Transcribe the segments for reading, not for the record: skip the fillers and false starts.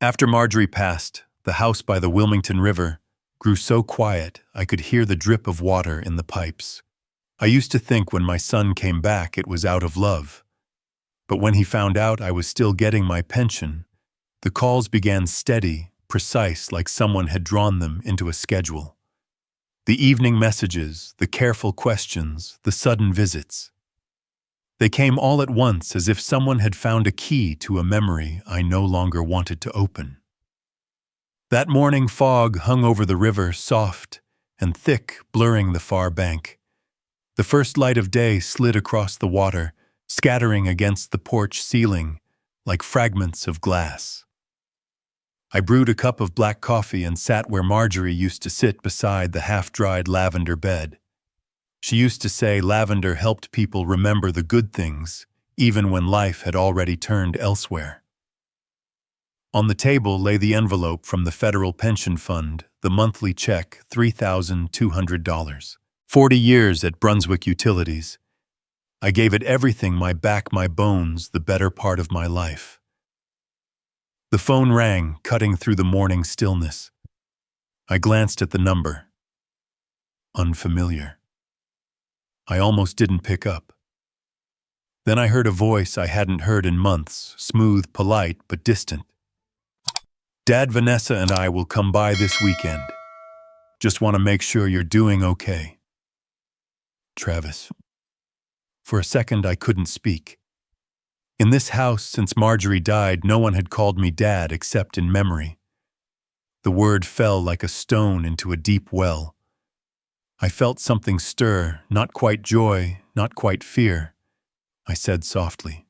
After Marjorie passed, the house by the Wilmington River grew so quiet I could hear the drip of water in the pipes. I used to think when my son came back it was out of love. But when he found out I was still getting my pension, the calls began steady, precise, like someone had drawn them into a schedule. The evening messages, the careful questions, the sudden visits. They came all at once as if someone had found a key to a memory I no longer wanted to open. That morning fog hung over the river, soft and thick, blurring the far bank. The first light of day slid across the water, scattering against the porch ceiling like fragments of glass. I brewed a cup of black coffee and sat where Marjorie used to sit beside the half-dried lavender bed. She used to say lavender helped people remember the good things, even when life had already turned elsewhere. On the table lay the envelope from the federal pension fund, the monthly check, $3,200. 40 years at Brunswick Utilities. I gave it everything, my back, my bones, the better part of my life. The phone rang, cutting through the morning stillness. I glanced at the number. Unfamiliar. I almost didn't pick up. Then I heard a voice I hadn't heard in months, smooth, polite, but distant. Dad, Vanessa and I will come by this weekend. Just want to make sure you're doing okay. Travis. For a second I couldn't speak. In this house, since Marjorie died, no one had called me Dad except in memory. The word fell like a stone into a deep well. I felt something stir, not quite joy, not quite fear. I said softly,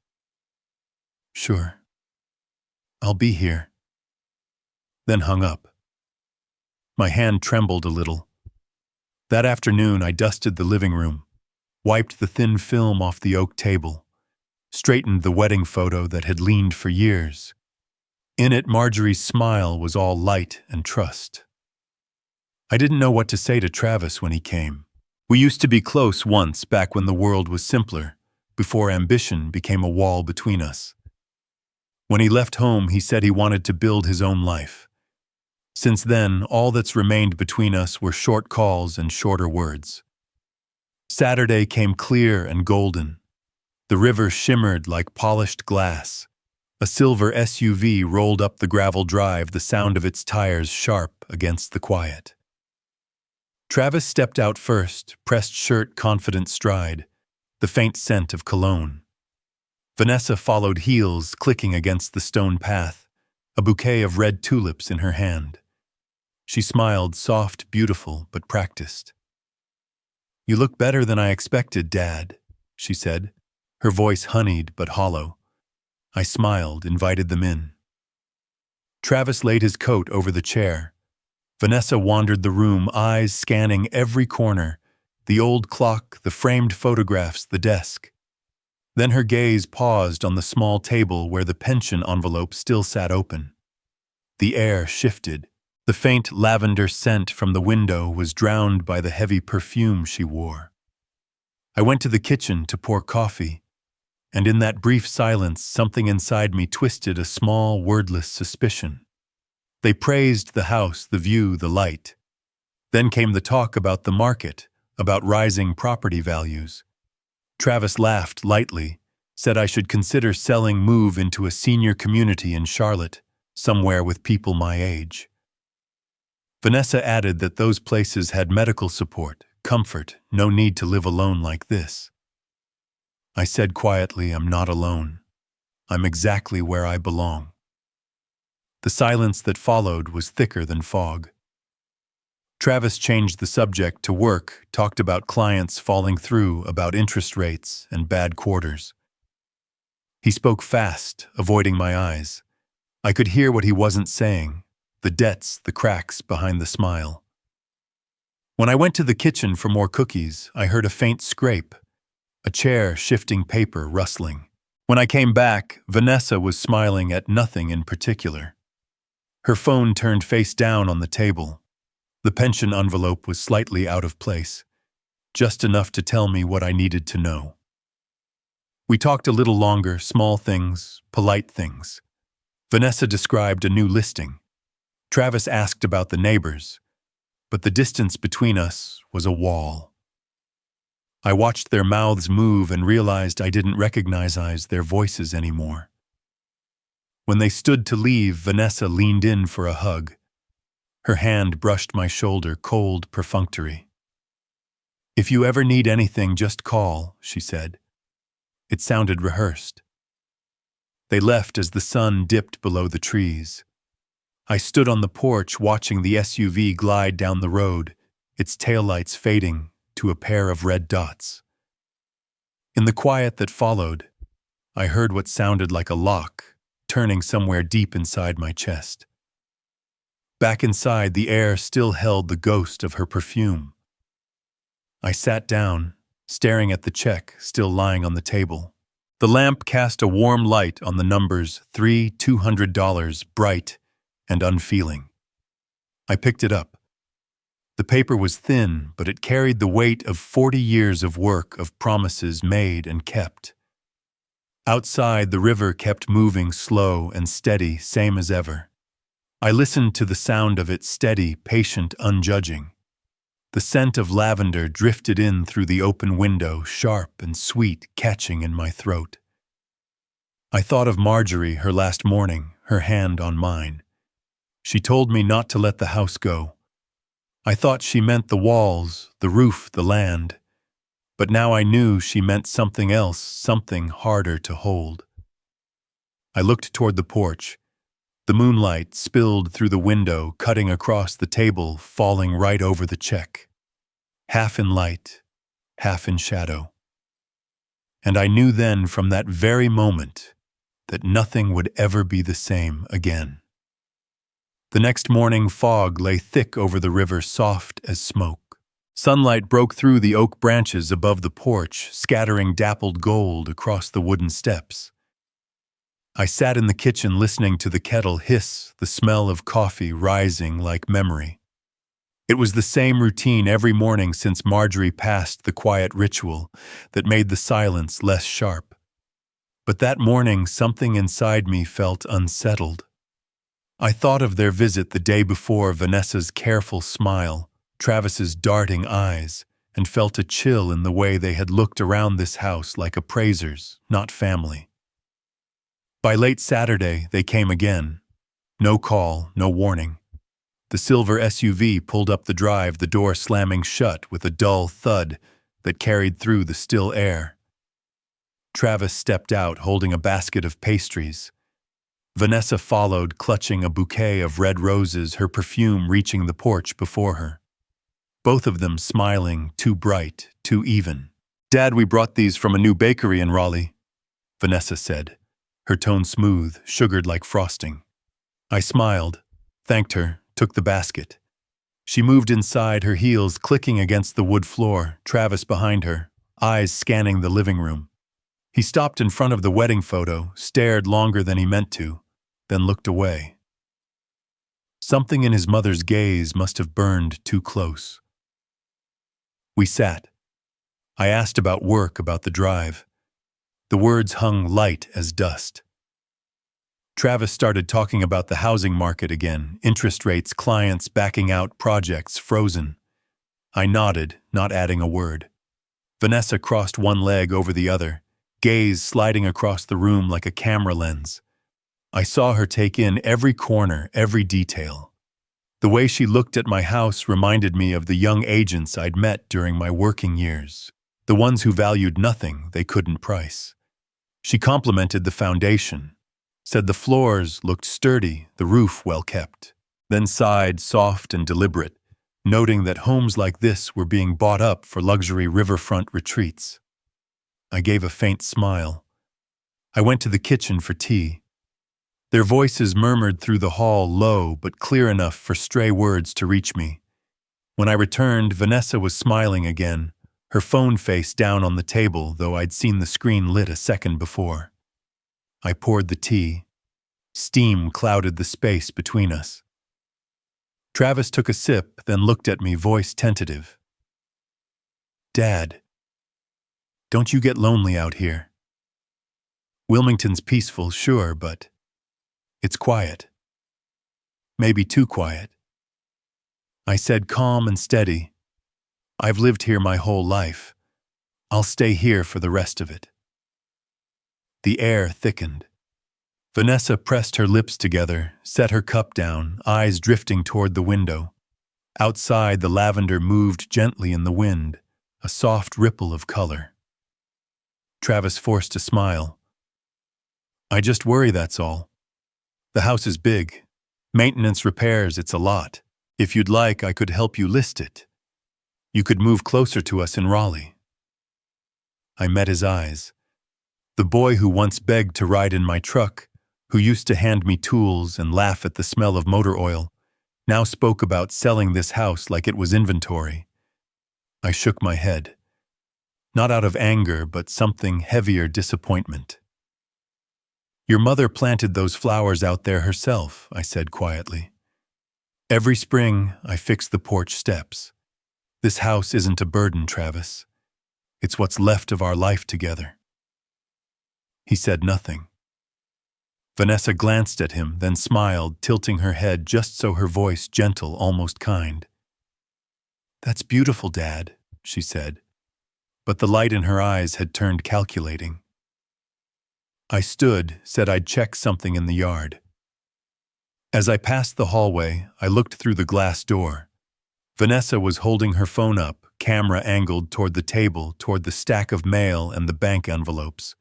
"Sure, I'll be here," then hung up. My hand trembled a little. That afternoon I dusted the living room, wiped the thin film off the oak table, straightened the wedding photo that had leaned for years. In it, Marjorie's smile was all light and trust. I didn't know what to say to Travis when he came. We used to be close once, back when the world was simpler, before ambition became a wall between us. When he left home, he said he wanted to build his own life. Since then, all that's remained between us were short calls and shorter words. Saturday came clear and golden. The river shimmered like polished glass. A silver SUV rolled up the gravel drive, the sound of its tires sharp against the quiet. Travis stepped out first, pressed shirt, confident stride, the faint scent of cologne. Vanessa followed, heels clicking against the stone path, a bouquet of red tulips in her hand. She smiled, soft, beautiful, but practiced. "You look better than I expected, Dad," she said, her voice honeyed but hollow. I smiled, invited them in. Travis laid his coat over the chair. Vanessa wandered the room, eyes scanning every corner, the old clock, the framed photographs, the desk. Then her gaze paused on the small table where the pension envelope still sat open. The air shifted. The faint lavender scent from the window was drowned by the heavy perfume she wore. I went to the kitchen to pour coffee, and in that brief silence, something inside me twisted a small, wordless suspicion. They praised the house, the view, the light. Then came the talk about the market, about rising property values. Travis laughed lightly, said I should consider selling, move into a senior community in Charlotte, somewhere with people my age. Vanessa added that those places had medical support, comfort, no need to live alone like this. I said quietly, "I'm not alone. I'm exactly where I belong." The silence that followed was thicker than fog. Travis changed the subject to work, talked about clients falling through, about interest rates and bad quarters. He spoke fast, avoiding my eyes. I could hear what he wasn't saying, the debts, the cracks behind the smile. When I went to the kitchen for more cookies, I heard a faint scrape, a chair shifting, paper rustling. When I came back, Vanessa was smiling at nothing in particular. Her phone turned face down on the table. The pension envelope was slightly out of place, just enough to tell me what I needed to know. We talked a little longer, small things, polite things. Vanessa described a new listing. Travis asked about the neighbors, but the distance between us was a wall. I watched their mouths move and realized I didn't recognize their voices anymore. When they stood to leave, Vanessa leaned in for a hug. Her hand brushed my shoulder, cold, perfunctory. "If you ever need anything, just call," she said. It sounded rehearsed. They left as the sun dipped below the trees. I stood on the porch watching the SUV glide down the road, its taillights fading to a pair of red dots. In the quiet that followed, I heard what sounded like a lock turning somewhere deep inside my chest. Back inside, the air still held the ghost of her perfume. I sat down, staring at the check still lying on the table. The lamp cast a warm light on the numbers $200, bright and unfeeling. I picked it up. The paper was thin, but it carried the weight of 40 years of work, of promises made and kept. Outside, the river kept moving, slow and steady, same as ever. I listened to the sound of it, steady, patient, unjudging. The scent of lavender drifted in through the open window, sharp and sweet, catching in my throat. I thought of Marjorie, her last morning, her hand on mine. She told me not to let the house go. I thought she meant the walls, the roof, the land. But now I knew she meant something else, something harder to hold. I looked toward the porch. The moonlight spilled through the window, cutting across the table, falling right over the check. Half in light, half in shadow. And I knew then, from that very moment, that nothing would ever be the same again. The next morning, fog lay thick over the river, soft as smoke. Sunlight broke through the oak branches above the porch, scattering dappled gold across the wooden steps. I sat in the kitchen listening to the kettle hiss, the smell of coffee rising like memory. It was the same routine every morning since Marjorie passed, the quiet ritual that made the silence less sharp. But that morning, something inside me felt unsettled. I thought of their visit the day before, Vanessa's careful smile, Travis's darting eyes, and felt a chill in the way they had looked around this house like appraisers, not family. By late Saturday, they came again. No call, no warning. The silver SUV pulled up the drive, the door slamming shut with a dull thud that carried through the still air. Travis stepped out, holding a basket of pastries. Vanessa followed, clutching a bouquet of red roses, her perfume reaching the porch before her. Both of them smiling, too bright, too even. "Dad, we brought these from a new bakery in Raleigh," Vanessa said, her tone smooth, sugared like frosting. I smiled, thanked her, took the basket. She moved inside, her heels clicking against the wood floor, Travis behind her, eyes scanning the living room. He stopped in front of the wedding photo, stared longer than he meant to, then looked away. Something in his mother's gaze must have burned too close. We sat. I asked about work, about the drive. The words hung light as dust. Travis started talking about the housing market again, interest rates, clients backing out, projects frozen. I nodded, not adding a word. Vanessa crossed one leg over the other, gaze sliding across the room like a camera lens. I saw her take in every corner, every detail. The way she looked at my house reminded me of the young agents I'd met during my working years, the ones who valued nothing they couldn't price. She complimented the foundation, said the floors looked sturdy, the roof well kept, then sighed, soft and deliberate, noting that homes like this were being bought up for luxury riverfront retreats. I gave a faint smile. I went to the kitchen for tea. Their voices murmured through the hall, low but clear enough for stray words to reach me. When I returned, Vanessa was smiling again, her phone face down on the table, though I'd seen the screen lit a second before. I poured the tea. Steam clouded the space between us. Travis took a sip, then looked at me, voice tentative. "Dad, don't you get lonely out here? Wilmington's peaceful, sure, but..." It's quiet. Maybe too quiet. I said, calm and steady. I've lived here my whole life. I'll stay here for the rest of it. The air thickened. Vanessa pressed her lips together, set her cup down, eyes drifting toward the window. Outside, the lavender moved gently in the wind, a soft ripple of color. Travis forced a smile. I just worry, that's all. The house is big. Maintenance, repairs, it's a lot. If you'd like, I could help you list it. You could move closer to us in Raleigh. I met his eyes. The boy who once begged to ride in my truck, who used to hand me tools and laugh at the smell of motor oil, now spoke about selling this house like it was inventory. I shook my head. Not out of anger, but something heavier, disappointment. Your mother planted those flowers out there herself, I said quietly. Every spring, I fix the porch steps. This house isn't a burden, Travis. It's what's left of our life together. He said nothing. Vanessa glanced at him, then smiled, tilting her head just so her voice gentle, almost kind. That's beautiful, Dad, she said, but the light in her eyes had turned calculating. I stood, said I'd check something in the yard. As I passed the hallway, I looked through the glass door. Vanessa was holding her phone up, camera angled toward the table, toward the stack of mail and the bank envelopes.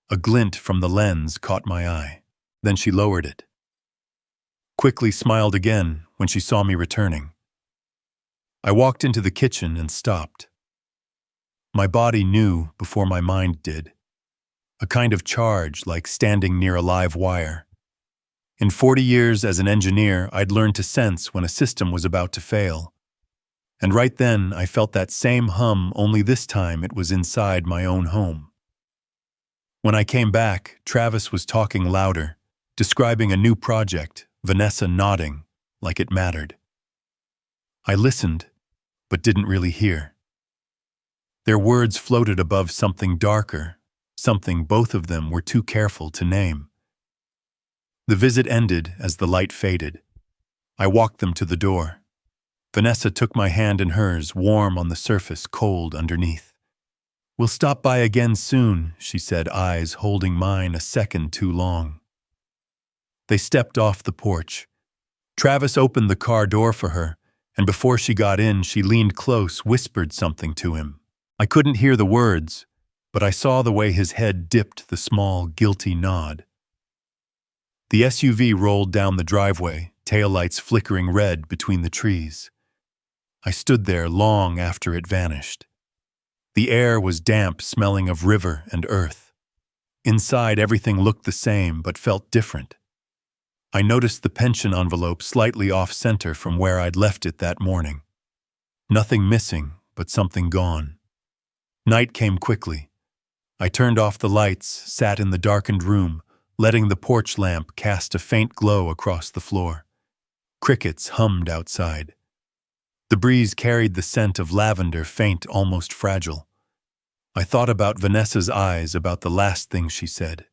A glint from the lens caught my eye. Then she lowered it. Quickly smiled again when she saw me returning. I walked into the kitchen and stopped. My body knew before my mind did. A kind of charge, like standing near a live wire. In 40 years as an engineer, I'd learned to sense when a system was about to fail. And right then, I felt that same hum, only this time it was inside my own home. When I came back, Travis was talking louder, describing a new project, Vanessa nodding, like it mattered. I listened, but didn't really hear. Their words floated above something darker, something both of them were too careful to name. The visit ended as the light faded. I walked them to the door. Vanessa took my hand in hers, warm on the surface, cold underneath. We'll stop by again soon, she said, eyes holding mine a second too long. They stepped off the porch. Travis opened the car door for her, and before she got in, she leaned close, whispered something to him. I couldn't hear the words, but I saw the way his head dipped the small, guilty nod. The SUV rolled down the driveway, taillights flickering red between the trees. I stood there long after it vanished. The air was damp, smelling of river and earth. Inside, everything looked the same, but felt different. I noticed the pension envelope slightly off-center from where I'd left it that morning. Nothing missing, but something gone. Night came quickly. I turned off the lights, sat in the darkened room, letting the porch lamp cast a faint glow across the floor. Crickets hummed outside. The breeze carried the scent of lavender, faint, almost fragile. I thought about Vanessa's eyes, about the last thing she said.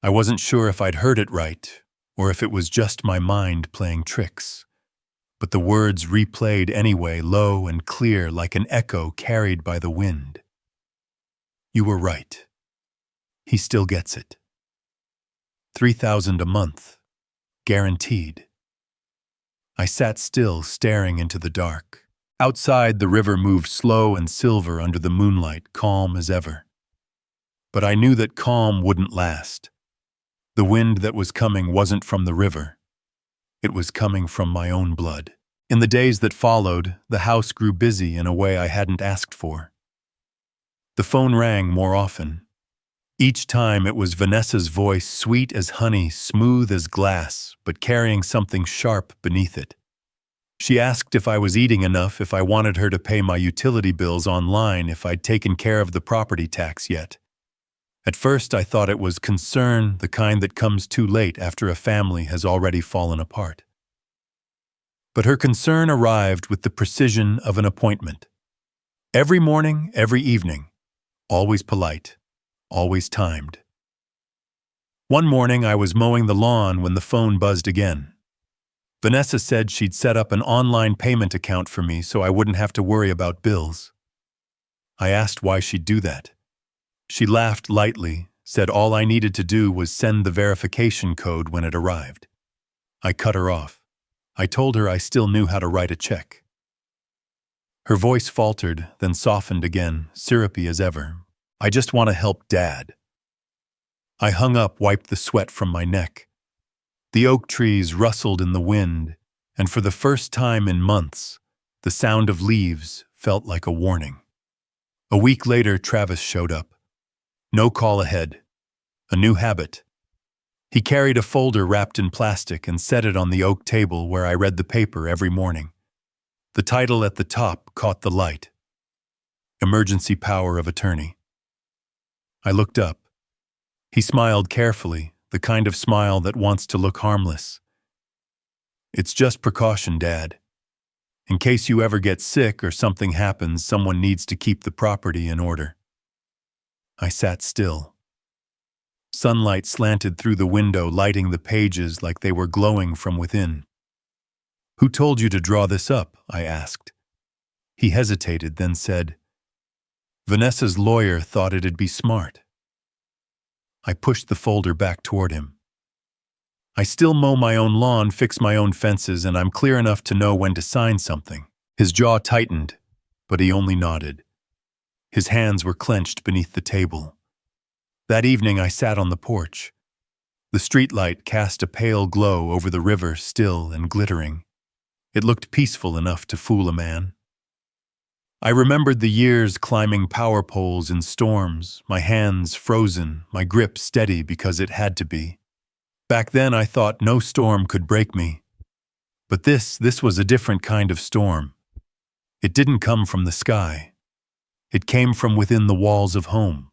I wasn't sure if I'd heard it right, or if it was just my mind playing tricks. But the words replayed anyway, low and clear, like an echo carried by the wind. You were right. He still gets it. $3,000 a month. Guaranteed. I sat still, staring into the dark. Outside, the river moved slow and silver under the moonlight, calm as ever. But I knew that calm wouldn't last. The wind that was coming wasn't from the river. It was coming from my own blood. In the days that followed, the house grew busy in a way I hadn't asked for. The phone rang more often. Each time it was Vanessa's voice, sweet as honey, smooth as glass, but carrying something sharp beneath it. She asked if I was eating enough, if I wanted her to pay my utility bills online, if I'd taken care of the property tax yet. At first I thought it was concern, the kind that comes too late after a family has already fallen apart. But her concern arrived with the precision of an appointment. Every morning, every evening, always polite. Always timed. One morning I was mowing the lawn when the phone buzzed again. Vanessa said she'd set up an online payment account for me so I wouldn't have to worry about bills. I asked why she'd do that. She laughed lightly, said all I needed to do was send the verification code when it arrived. I cut her off. I told her I still knew how to write a check. Her voice faltered, then softened again, syrupy as ever. I just want to help Dad. I hung up, wiped the sweat from my neck. The oak trees rustled in the wind, and for the first time in months, the sound of leaves felt like a warning. A week later, Travis showed up. No call ahead. A new habit. He carried a folder wrapped in plastic and set it on the oak table where I read the paper every morning. The title at the top caught the light. Emergency Power of Attorney. I looked up. He smiled carefully, the kind of smile that wants to look harmless. It's just precaution, Dad. In case you ever get sick or something happens, someone needs to keep the property in order. I sat still. Sunlight slanted through the window, lighting the pages like they were glowing from within. Who told you to draw this up? I asked. He hesitated, then said, Vanessa's lawyer thought it'd be smart. I pushed the folder back toward him. I still mow my own lawn, fix my own fences, and I'm clear enough to know when to sign something. His jaw tightened, but he only nodded. His hands were clenched beneath the table. That evening I sat on the porch. The streetlight cast a pale glow over the river, still and glittering. It looked peaceful enough to fool a man. I remembered the years climbing power poles in storms, my hands frozen, my grip steady because it had to be. Back then I thought no storm could break me. But this was a different kind of storm. It didn't come from the sky. It came from within the walls of home.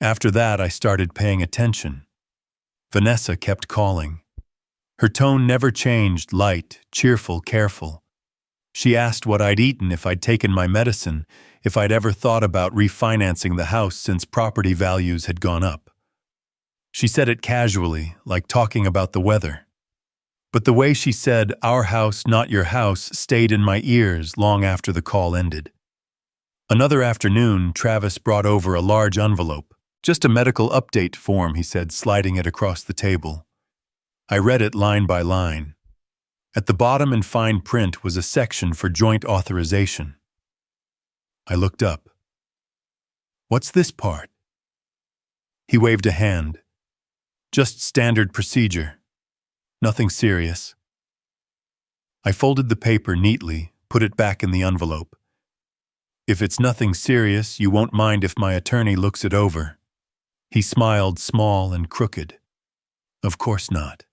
After that I started paying attention. Vanessa kept calling. Her tone never changed, light, cheerful, careful. She asked what I'd eaten, if I'd taken my medicine, if I'd ever thought about refinancing the house since property values had gone up. She said it casually, like talking about the weather. But the way she said, "Our house, not your house," stayed in my ears long after the call ended. Another afternoon, Travis brought over a large envelope. Just a medical update form, he said, sliding it across the table. I read it line by line. At the bottom in fine print was a section for joint authorization. I looked up. What's this part? He waved a hand. Just standard procedure. Nothing serious. I folded the paper neatly, put it back in the envelope. If it's nothing serious, you won't mind if my attorney looks it over. He smiled, small and crooked. Of course not.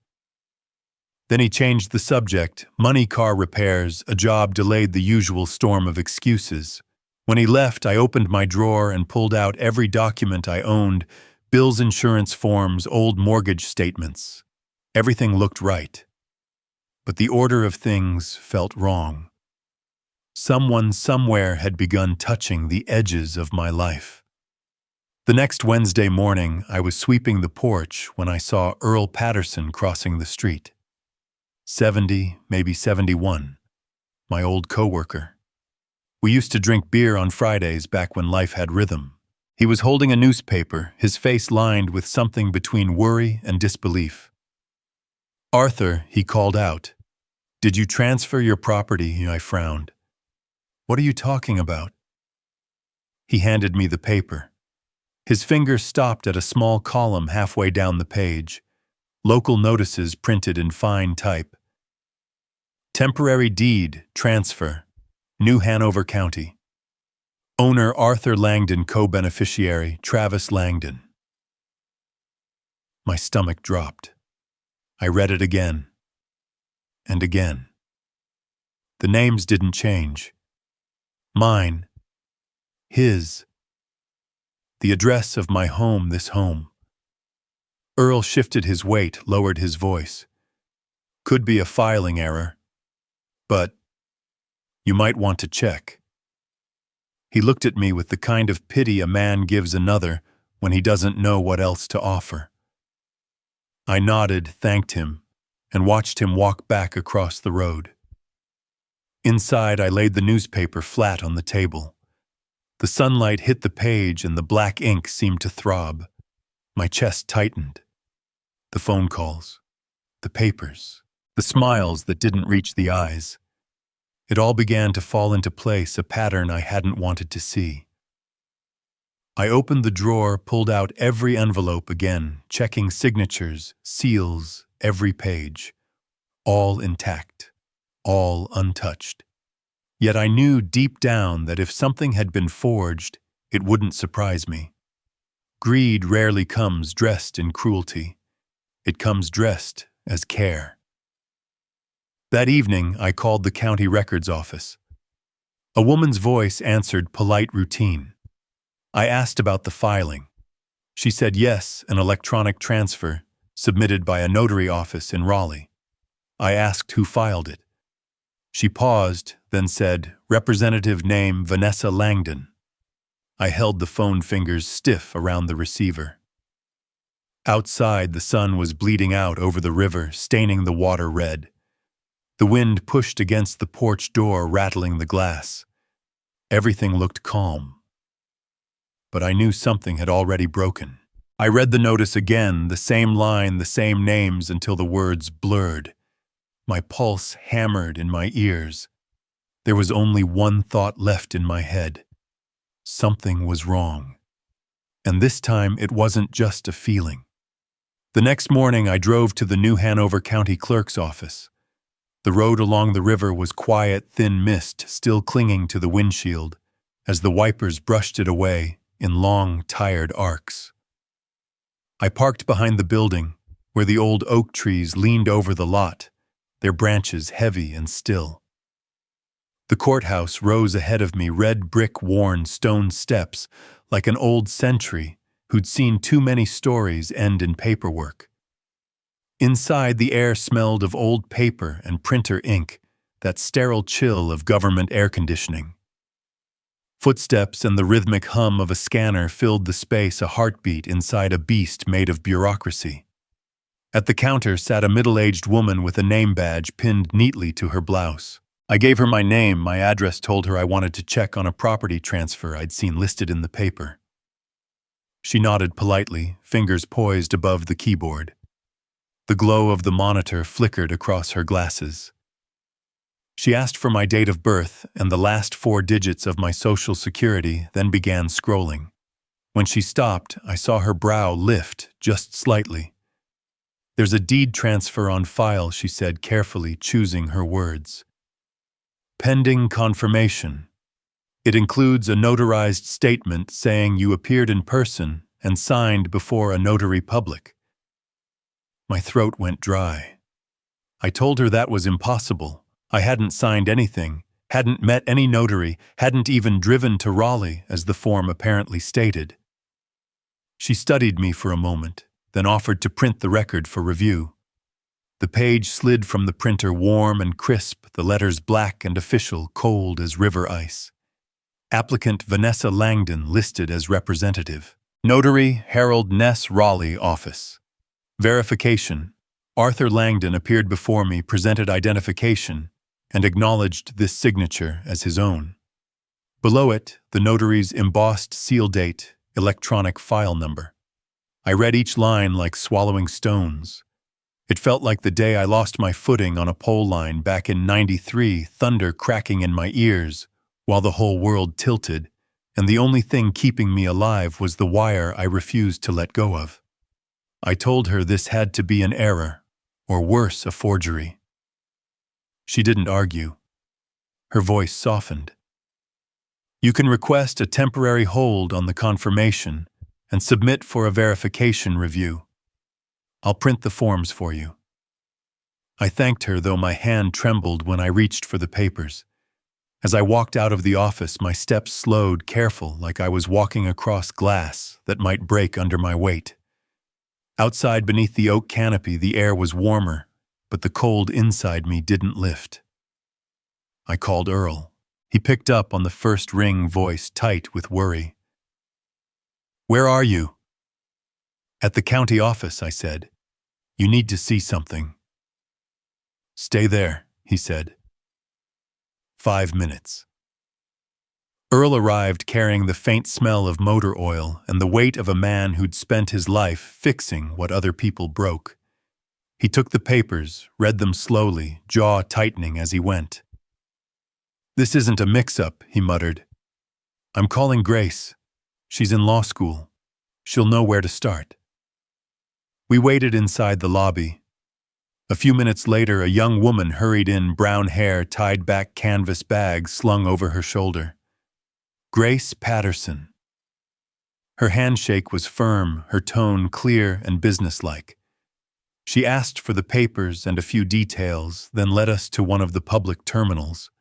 Then he changed the subject. Money, car repairs, a job delayed, the usual storm of excuses. When he left, I opened my drawer and pulled out every document I owned, bills, insurance forms, old mortgage statements. Everything looked right. But the order of things felt wrong. Someone somewhere had begun touching the edges of my life. The next Wednesday morning, I was sweeping the porch when I saw Earl Patterson crossing the street. 70, maybe 71, my old coworker. We used to drink beer on Fridays back when life had rhythm. He was holding a newspaper, his face lined with something between worry and disbelief. "Arthur," he called out. "Did you transfer your property?" I frowned. "What are you talking about?" He handed me the paper. His finger stopped at a small column halfway down the page. Local notices printed in fine type. Temporary deed, transfer, New Hanover County. Owner Arthur Langdon, co-beneficiary Travis Langdon. My stomach dropped. I read it again. And again. The names didn't change. Mine. His. The address of my home, this home. Earl shifted his weight, lowered his voice. Could be a filing error. But you might want to check. He looked at me with the kind of pity a man gives another when he doesn't know what else to offer. I nodded, thanked him, and watched him walk back across the road. Inside, I laid the newspaper flat on the table. The sunlight hit the page and the black ink seemed to throb. My chest tightened. The phone calls, the papers, the smiles that didn't reach the eyes. It all began to fall into place, a pattern I hadn't wanted to see. I opened the drawer, pulled out every envelope again, checking signatures, seals, every page. All intact, all untouched. Yet I knew deep down that if something had been forged, it wouldn't surprise me. Greed rarely comes dressed in cruelty. It comes dressed as care. That evening, I called the county records office. A woman's voice answered polite routine. I asked about the filing. She said yes, an electronic transfer, submitted by a notary office in Raleigh. I asked who filed it. She paused, then said, Representative name Vanessa Langdon. I held the phone fingers stiff around the receiver. Outside, the sun was bleeding out over the river, staining the water red. The wind pushed against the porch door, rattling the glass. Everything looked calm. But I knew something had already broken. I read the notice again, the same line, the same names, until the words blurred. My pulse hammered in my ears. There was only one thought left in my head. Something was wrong. And this time it wasn't just a feeling. The next morning I drove to the New Hanover County Clerk's office. The road along the river was quiet, thin mist still clinging to the windshield as the wipers brushed it away in long, tired arcs. I parked behind the building, where the old oak trees leaned over the lot, their branches heavy and still. The courthouse rose ahead of me, red brick-worn stone steps, like an old sentry who'd seen too many stories end in paperwork. Inside, the air smelled of old paper and printer ink, that sterile chill of government air conditioning. Footsteps and the rhythmic hum of a scanner filled the space, a heartbeat inside a beast made of bureaucracy. At the counter sat a middle-aged woman with a name badge pinned neatly to her blouse. I gave her my name. My address told her I wanted to check on a property transfer I'd seen listed in the paper. She nodded politely, fingers poised above the keyboard. The glow of the monitor flickered across her glasses. She asked for my date of birth and the last 4 digits of my Social Security, then began scrolling. When she stopped, I saw her brow lift just slightly. There's a deed transfer on file, she said, carefully choosing her words. Pending confirmation. It includes a notarized statement saying you appeared in person and signed before a notary public. My throat went dry. I told her that was impossible. I hadn't signed anything, hadn't met any notary, hadn't even driven to Raleigh, as the form apparently stated. She studied me for a moment, then offered to print the record for review. The page slid from the printer, warm and crisp, the letters black and official, cold as river ice. Applicant Vanessa Langdon listed as representative. Notary Harold Ness, Raleigh office. Verification. Arthur Langdon appeared before me, presented identification, and acknowledged this signature as his own. Below it, the notary's embossed seal date, electronic file number. I read each line like swallowing stones. It felt like the day I lost my footing on a pole line back in '93, thunder cracking in my ears while the whole world tilted, and the only thing keeping me alive was the wire I refused to let go of. I told her this had to be an error, or worse, a forgery. She didn't argue. Her voice softened. You can request a temporary hold on the confirmation and submit for a verification review. I'll print the forms for you. I thanked her, though my hand trembled when I reached for the papers. As I walked out of the office, my steps slowed, careful, like I was walking across glass that might break under my weight. Outside, beneath the oak canopy, the air was warmer, but the cold inside me didn't lift. I called Earl. He picked up on the first ring, voice tight with worry. Where are you? At the county office, I said. You need to see something. Stay there, he said. 5 minutes. Earl arrived carrying the faint smell of motor oil and the weight of a man who'd spent his life fixing what other people broke. He took the papers, read them slowly, jaw tightening as he went. This isn't a mix-up, he muttered. I'm calling Grace. She's in law school. She'll know where to start. We waited inside the lobby. A few minutes later, a young woman hurried in, brown hair, tied back canvas bag slung over her shoulder. Grace Patterson. Her handshake was firm, her tone clear and businesslike. She asked for the papers and a few details, then led us to one of the public terminals.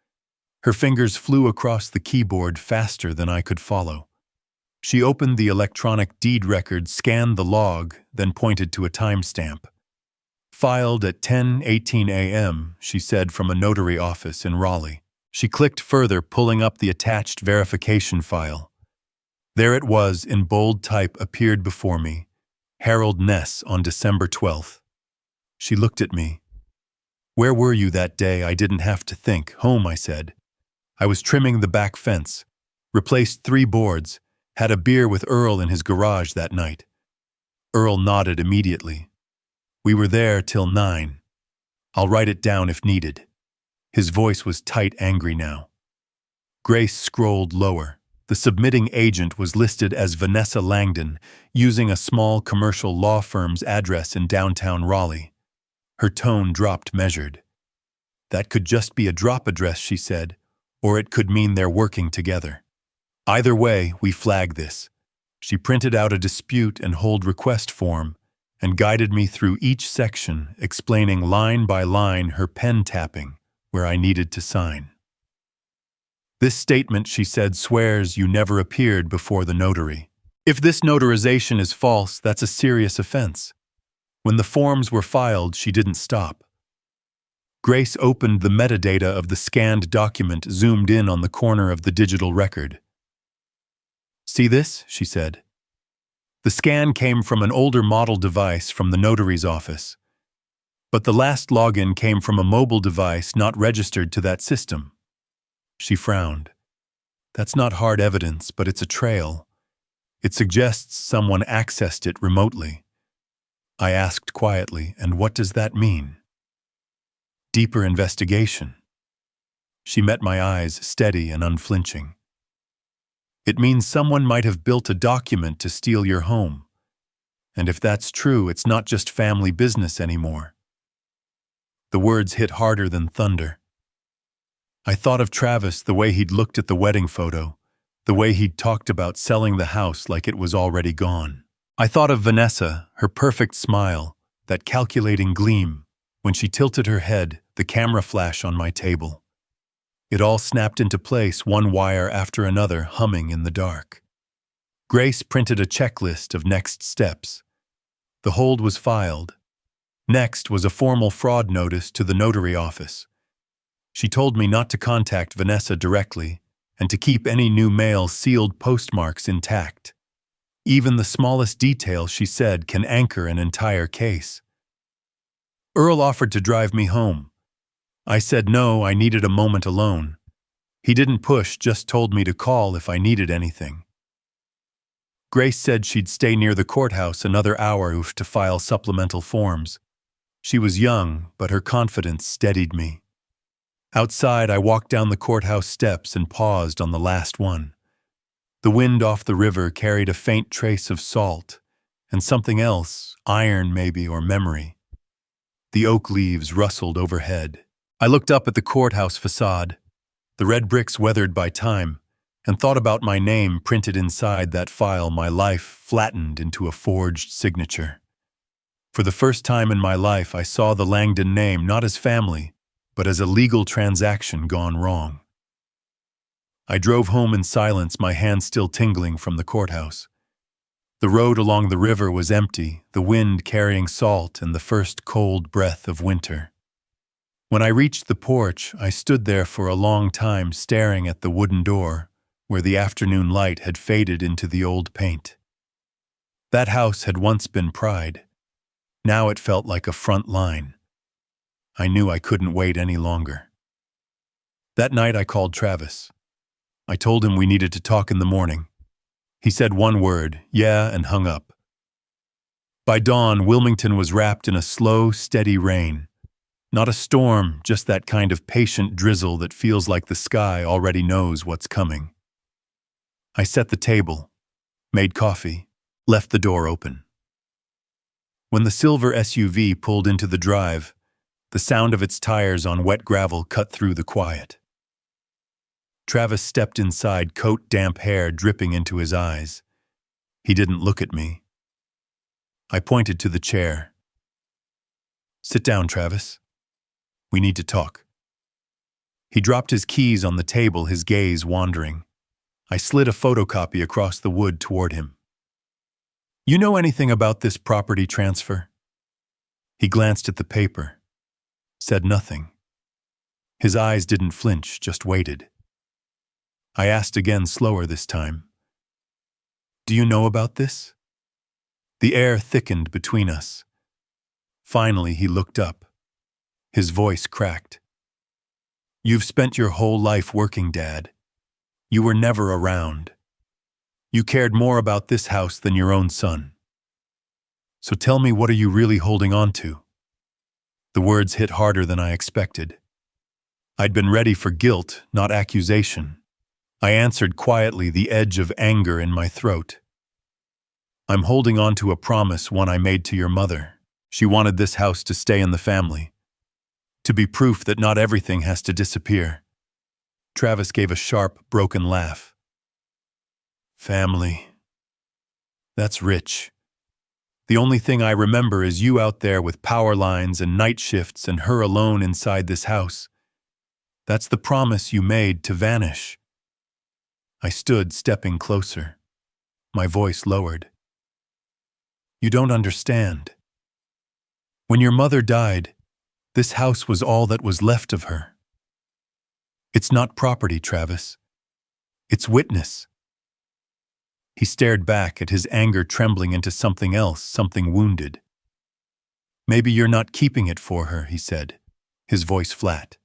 Her fingers flew across the keyboard faster than I could follow. She opened the electronic deed record, scanned the log, then pointed to a timestamp. Filed at 10:18 a.m., she said, from a notary office in Raleigh. She clicked further, pulling up the attached verification file. There it was, in bold type, appeared before me. Harold Ness on December 12th. She looked at me. Where were you that day? I didn't have to think. Home, I said. I was trimming the back fence, replaced 3 boards, had a beer with Earl in his garage that night. Earl nodded immediately. We were there till 9. I'll write it down if needed. His voice was tight, angry now. Grace scrolled lower. The submitting agent was listed as Vanessa Langdon, using a small commercial law firm's address in downtown Raleigh. Her tone dropped, measured. That could just be a drop address, she said, or it could mean they're working together. Either way, we flag this. She printed out a dispute and hold request form and guided me through each section, explaining line by line, her pen tapping where I needed to sign. This statement, she said, swears you never appeared before the notary. If this notarization is false, that's a serious offense. When the forms were filed, she didn't stop. Grace opened the metadata of the scanned document, zoomed in on the corner of the digital record. See this? She said. The scan came from an older model device from the notary's office. But the last login came from a mobile device not registered to that system. She frowned. That's not hard evidence, but it's a trail. It suggests someone accessed it remotely. I asked quietly, and what does that mean? Deeper investigation. She met my eyes, steady and unflinching. It means someone might have built a document to steal your home. And if that's true, it's not just family business anymore. The words hit harder than thunder. I thought of Travis, the way he'd looked at the wedding photo, the way he'd talked about selling the house like it was already gone. I thought of Vanessa, her perfect smile, that calculating gleam, when she tilted her head, the camera flash on my table. It all snapped into place, one wire after another humming in the dark. Grace printed a checklist of next steps. The hold was filed. Next was a formal fraud notice to the notary office. She told me not to contact Vanessa directly and to keep any new mail sealed postmarks intact. Even the smallest detail, she said, can anchor an entire case. Earl offered to drive me home. I said no, I needed a moment alone. He didn't push, just told me to call if I needed anything. Grace said she'd stay near the courthouse another hour to file supplemental forms. She was young, but her confidence steadied me. Outside, I walked down the courthouse steps and paused on the last one. The wind off the river carried a faint trace of salt, and something else, iron maybe, or memory. The oak leaves rustled overhead. I looked up at the courthouse facade, the red bricks weathered by time, and thought about my name printed inside that file, my life flattened into a forged signature. For the first time in my life, I saw the Langdon name not as family, but as a legal transaction gone wrong. I drove home in silence, my hands still tingling from the courthouse. The road along the river was empty, the wind carrying salt and the first cold breath of winter. When I reached the porch, I stood there for a long time, staring at the wooden door, where the afternoon light had faded into the old paint. That house had once been pride. Now it felt like a front line. I knew I couldn't wait any longer. That night I called Travis. I told him we needed to talk in the morning. He said one word, yeah, and hung up. By dawn, Wilmington was wrapped in a slow, steady rain. Not a storm, just that kind of patient drizzle that feels like the sky already knows what's coming. I set the table, made coffee, left the door open. When the silver SUV pulled into the drive, the sound of its tires on wet gravel cut through the quiet. Travis stepped inside, coat-damp hair dripping into his eyes. He didn't look at me. I pointed to the chair. "Sit down, Travis. We need to talk." He dropped his keys on the table, his gaze wandering. I slid a photocopy across the wood toward him. "You know anything about this property transfer?" He glanced at the paper, said nothing. His eyes didn't flinch, just waited. I asked again, slower this time. "Do you know about this?" The air thickened between us. Finally, he looked up. His voice cracked. "You've spent your whole life working, Dad. You were never around. You cared more about this house than your own son. So tell me, what are you really holding on to?" The words hit harder than I expected. I'd been ready for guilt, not accusation. I answered quietly, the edge of anger in my throat. "I'm holding on to a promise, one I made to your mother. She wanted this house to stay in the family. To be proof that not everything has to disappear." Travis gave a sharp, broken laugh. "Family. That's rich. The only thing I remember is you out there with power lines and night shifts and her alone inside this house. That's the promise you made to vanish." I stood, stepping closer. My voice lowered. "You don't understand. When your mother died, this house was all that was left of her. It's not property, Travis. It's witness." He stared back, at his anger trembling into something else, something wounded. "Maybe you're not keeping it for her," he said, his voice flat.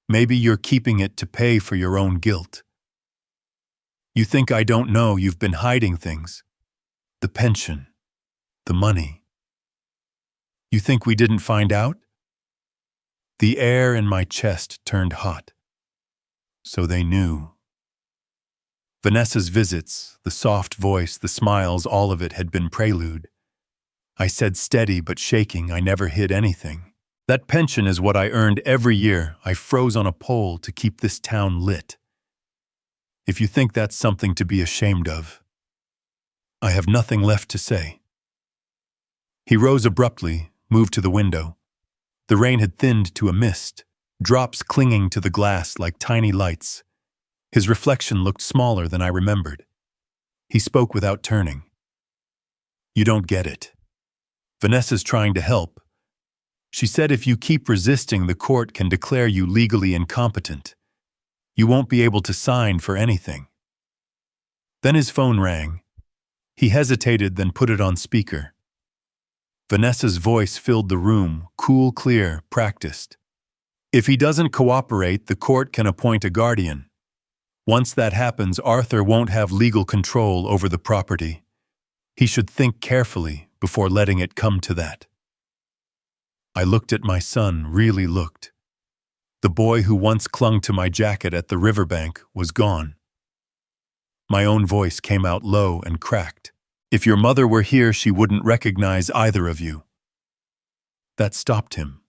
"Maybe you're keeping it to pay for your own guilt. You think I don't know you've been hiding things. The pension, the money. You think we didn't find out?" The air in my chest turned hot. So they knew. Vanessa's visits, the soft voice, the smiles, all of it had been prelude. I said, steady but shaking, I never hid anything. "That pension is what I earned every year. I froze on a pole to keep this town lit. If you think that's something to be ashamed of." I have nothing left to say. He rose abruptly, moved to the window. The rain had thinned to a mist, drops clinging to the glass like tiny lights. His reflection looked smaller than I remembered. He spoke without turning. "You don't get it. Vanessa's trying to help. She said if you keep resisting, the court can declare you legally incompetent. You won't be able to sign for anything." Then his phone rang. He hesitated, then put it on speaker. Vanessa's voice filled the room, cool, clear, practiced. "If he doesn't cooperate, the court can appoint a guardian. Once that happens, Arthur won't have legal control over the property. He should think carefully before letting it come to that." I looked at my son, really looked. The boy who once clung to my jacket at the riverbank was gone. My own voice came out low and cracked. "If your mother were here, she wouldn't recognize either of you." That stopped him.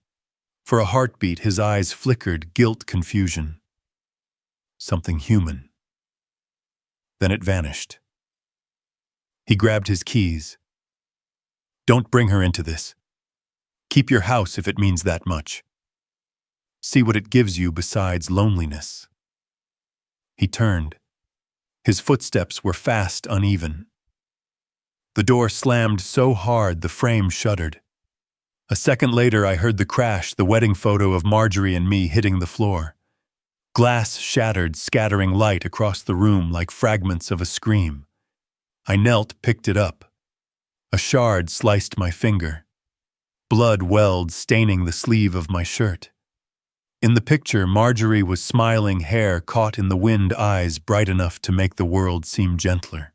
For a heartbeat, his eyes flickered, guilt, confusion. Something human. Then it vanished. He grabbed his keys. "Don't bring her into this. Keep your house if it means that much. See what it gives you besides loneliness." He turned. His footsteps were fast, uneven. The door slammed so hard the frame shuddered. A second later, I heard the crash, the wedding photo of Marjorie and me hitting the floor. Glass shattered, scattering light across the room like fragments of a scream. I knelt, picked it up. A shard sliced my finger. Blood welled, staining the sleeve of my shirt. In the picture, Marjorie was smiling, hair caught in the wind, eyes bright enough to make the world seem gentler.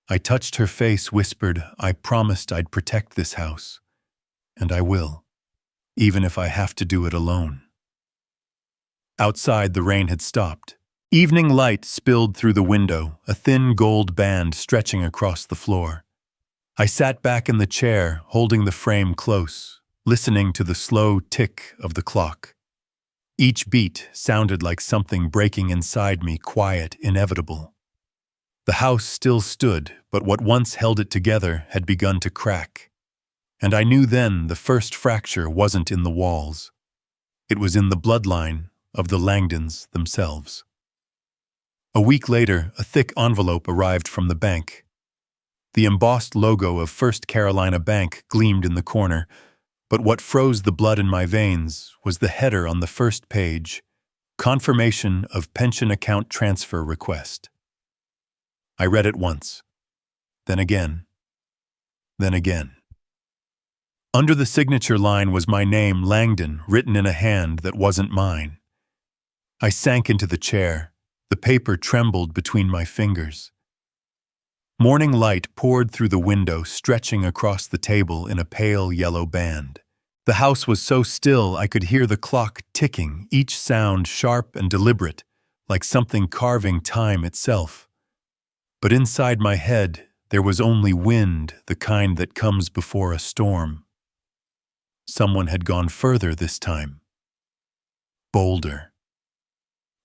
I touched her face, whispered, "I promised I'd protect this house. And I will, even if I have to do it alone." Outside, the rain had stopped. Evening light spilled through the window, a thin gold band stretching across the floor. I sat back in the chair, holding the frame close, listening to the slow tick of the clock. Each beat sounded like something breaking inside me, quiet, inevitable. The house still stood, but what once held it together had begun to crack. And I knew then the first fracture wasn't in the walls. It was in the bloodline of the Langdons themselves. A week later, a thick envelope arrived from the bank. The embossed logo of First Carolina Bank gleamed in the corner, but what froze the blood in my veins was the header on the first page, "Confirmation of Pension Account Transfer Request." I read it once, then again, then again. Under the signature line was my name, Langdon, written in a hand that wasn't mine. I sank into the chair. The paper trembled between my fingers. Morning light poured through the window, stretching across the table in a pale yellow band. The house was so still I could hear the clock ticking, each sound sharp and deliberate, like something carving time itself. But inside my head, there was only wind, the kind that comes before a storm. Someone had gone further this time. Bolder.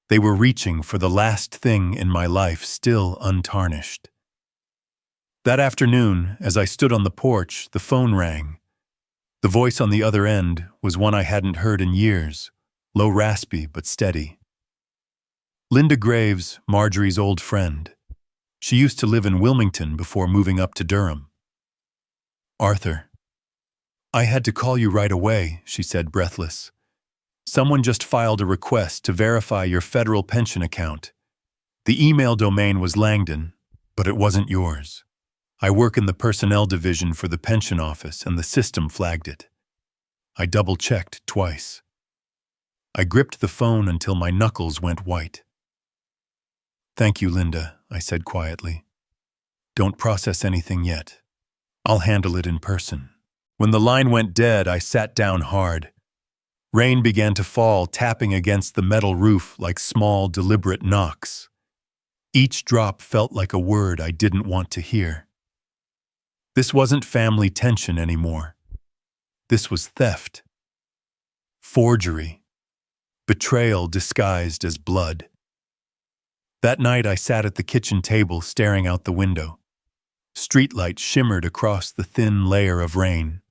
They were reaching for the last thing in my life still untarnished. That afternoon, as I stood on the porch, the phone rang. The voice on the other end was one I hadn't heard in years, low, raspy, but steady. Linda Graves, Marjorie's old friend. She used to live in Wilmington before moving up to Durham. "Arthur, I had to call you right away," she said, breathless. "Someone just filed a request to verify your federal pension account. The email domain was Langdon, but it wasn't yours. I work in the personnel division for the pension office, and the system flagged it. I double-checked twice." I gripped the phone until my knuckles went white. "Thank you, Linda," I said quietly. "Don't process anything yet. I'll handle it in person." When the line went dead, I sat down hard. Rain began to fall, tapping against the metal roof like small, deliberate knocks. Each drop felt like a word I didn't want to hear. This wasn't family tension anymore. This was theft. Forgery. Betrayal disguised as blood. That night I sat at the kitchen table staring out the window. Streetlight shimmered across the thin layer of rain.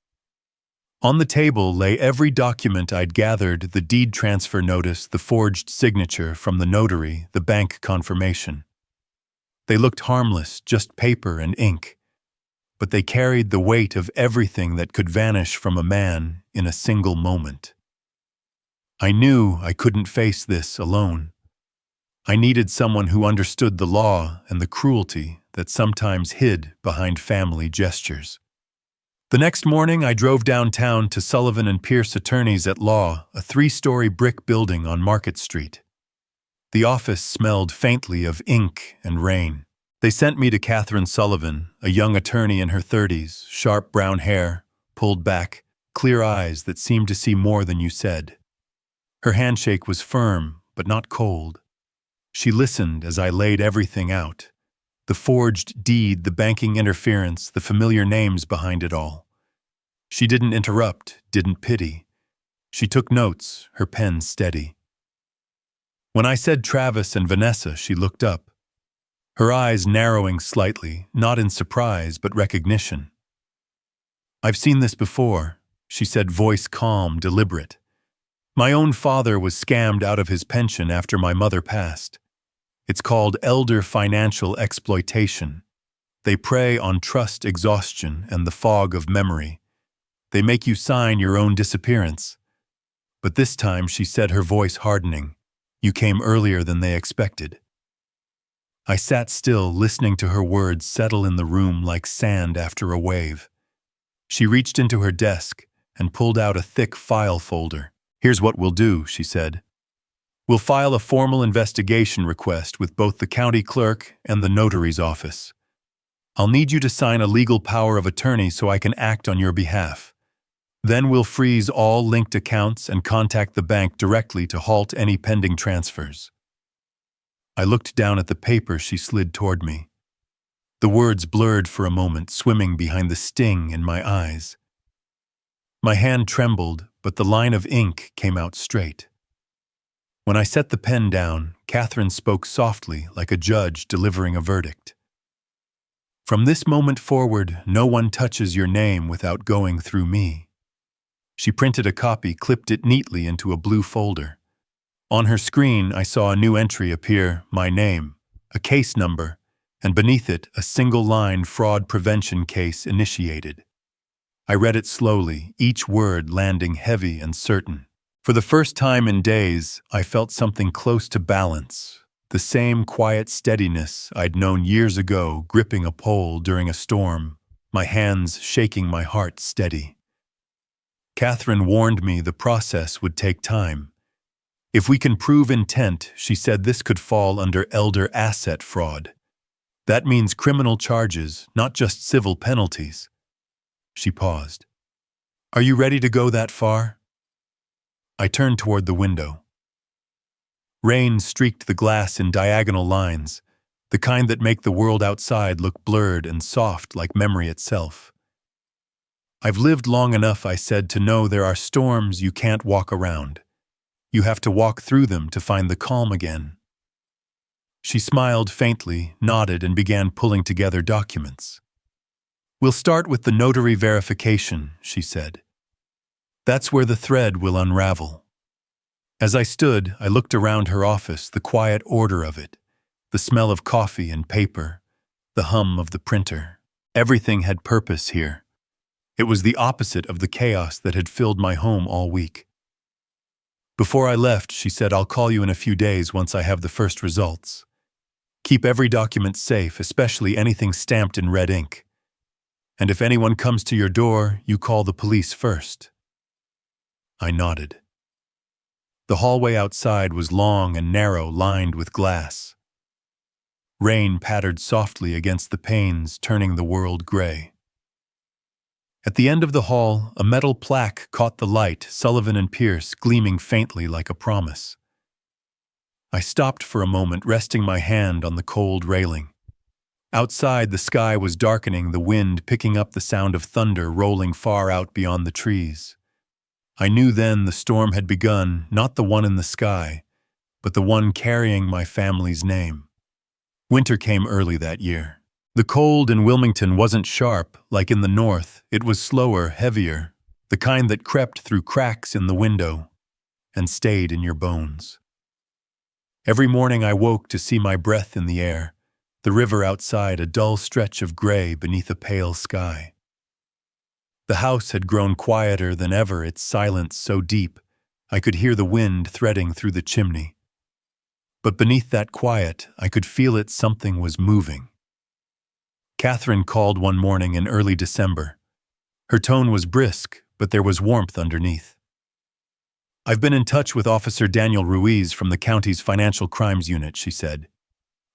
On the table lay every document I'd gathered, the deed transfer notice, the forged signature from the notary, the bank confirmation. They looked harmless, just paper and ink. But they carried the weight of everything that could vanish from a man in a single moment. I knew I couldn't face this alone. I needed someone who understood the law and the cruelty that sometimes hid behind family gestures. The next morning, I drove downtown to Sullivan and Pierce Attorneys at Law, a 3-story brick building on Market Street. The office smelled faintly of ink and rain. They sent me to Catherine Sullivan, a young attorney in her 30s, sharp brown hair, pulled back, clear eyes that seemed to see more than you said. Her handshake was firm, but not cold. She listened as I laid everything out. The forged deed, the banking interference, the familiar names behind it all. She didn't interrupt, didn't pity. She took notes, her pen steady. When I said Travis and Vanessa, she looked up. Her eyes narrowing slightly, not in surprise, but recognition. "I've seen this before," she said, voice calm, deliberate. "My own father was scammed out of his pension after my mother passed. It's called elder financial exploitation. They prey on trust exhaustion and the fog of memory. They make you sign your own disappearance." But this time, she said, her voice hardening, "You came earlier than they expected." I sat still, listening to her words settle in the room like sand after a wave. She reached into her desk and pulled out a thick file folder. "Here's what we'll do," she said. "We'll file a formal investigation request with both the county clerk and the notary's office. I'll need you to sign a legal power of attorney so I can act on your behalf. Then we'll freeze all linked accounts and contact the bank directly to halt any pending transfers." I looked down at the paper she slid toward me. The words blurred for a moment, swimming behind the sting in my eyes. My hand trembled, but the line of ink came out straight. When I set the pen down, Catherine spoke softly, like a judge delivering a verdict. "From this moment forward, no one touches your name without going through me." She printed a copy, clipped it neatly into a blue folder. On her screen, I saw a new entry appear: my name, a case number, and beneath it, a single line: fraud prevention case initiated. I read it slowly, each word landing heavy and certain. For the first time in days, I felt something close to balance, the same quiet steadiness I'd known years ago, gripping a pole during a storm, my hands shaking, my heart steady. Catherine warned me the process would take time. If we can prove intent, she said, this could fall under elder asset fraud. That means criminal charges, not just civil penalties. She paused. "Are you ready to go that far?" I turned toward the window. Rain streaked the glass in diagonal lines, the kind that make the world outside look blurred and soft like memory itself. "I've lived long enough," I said, "to know there are storms you can't walk around. You have to walk through them to find the calm again." She smiled faintly, nodded, and began pulling together documents. "We'll start with the notary verification," she said. "That's where the thread will unravel." As I stood, I looked around her office, the quiet order of it, the smell of coffee and paper, the hum of the printer. Everything had purpose here. It was the opposite of the chaos that had filled my home all week. Before I left, she said, "I'll call you in a few days once I have the first results. Keep every document safe, especially anything stamped in red ink. And if anyone comes to your door, you call the police first." I nodded. The hallway outside was long and narrow, lined with glass. Rain pattered softly against the panes, turning the world gray. At the end of the hall, a metal plaque caught the light, Sullivan and Pierce, gleaming faintly like a promise. I stopped for a moment, resting my hand on the cold railing. Outside, the sky was darkening, the wind picking up the sound of thunder rolling far out beyond the trees. I knew then the storm had begun, not the one in the sky, but the one carrying my family's name. Winter came early that year. The cold in Wilmington wasn't sharp, like in the north. It was slower, heavier, the kind that crept through cracks in the window and stayed in your bones. Every morning I woke to see my breath in the air, the river outside, a dull stretch of gray beneath a pale sky. The house had grown quieter than ever, its silence so deep I could hear the wind threading through the chimney. But beneath that quiet, I could feel it, something was moving. Catherine called one morning in early December. Her tone was brisk, but there was warmth underneath. "I've been in touch with Officer Daniel Ruiz from the county's Financial Crimes Unit," she said.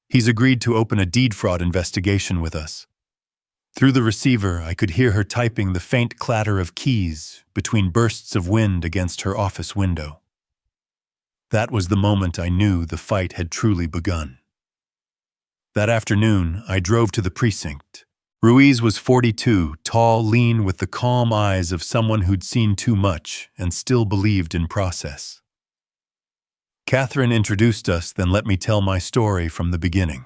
"He's agreed to open a deed fraud investigation with us." Through the receiver, I could hear her typing, the faint clatter of keys between bursts of wind against her office window. That was the moment I knew the fight had truly begun. That afternoon, I drove to the precinct. Ruiz was 42, tall, lean, with the calm eyes of someone who'd seen too much and still believed in process. Catherine introduced us, then let me tell my story from the beginning.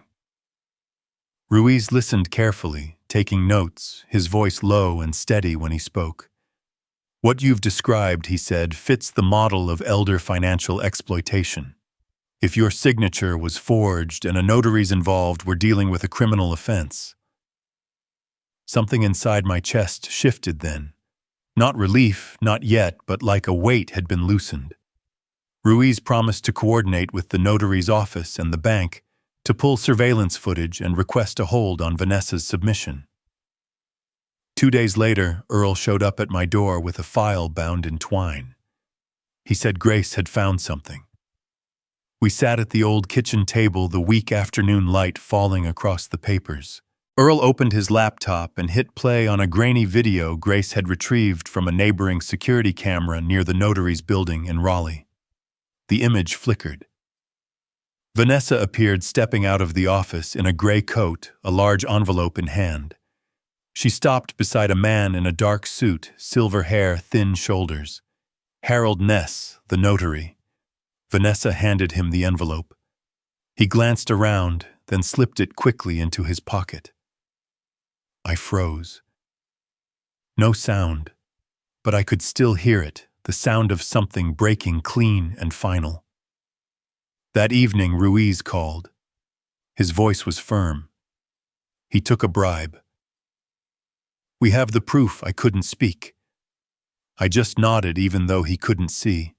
Ruiz listened carefully, taking notes, his voice low and steady when he spoke. "What you've described," he said, "fits the model of elder financial exploitation. If your signature was forged and a notary's involved, we're dealing with a criminal offense." Something inside my chest shifted then. Not relief, not yet, but like a weight had been loosened. Ruiz promised to coordinate with the notary's office and the bank, to pull surveillance footage and request a hold on Vanessa's submission. 2 days later, Earl showed up at my door with a file bound in twine. He said Grace had found something. We sat at the old kitchen table, the weak afternoon light falling across the papers. Earl opened his laptop and hit play on a grainy video Grace had retrieved from a neighboring security camera near the notary's building in Raleigh. The image flickered. Vanessa appeared stepping out of the office in a gray coat, a large envelope in hand. She stopped beside a man in a dark suit, silver hair, thin shoulders. Harold Ness, the notary. Vanessa handed him the envelope. He glanced around, then slipped it quickly into his pocket. I froze. No sound, but I could still hear it, the sound of something breaking clean and final. That evening, Ruiz called. His voice was firm. He took a bribe. We have the proof. I couldn't speak. I just nodded even though he couldn't see.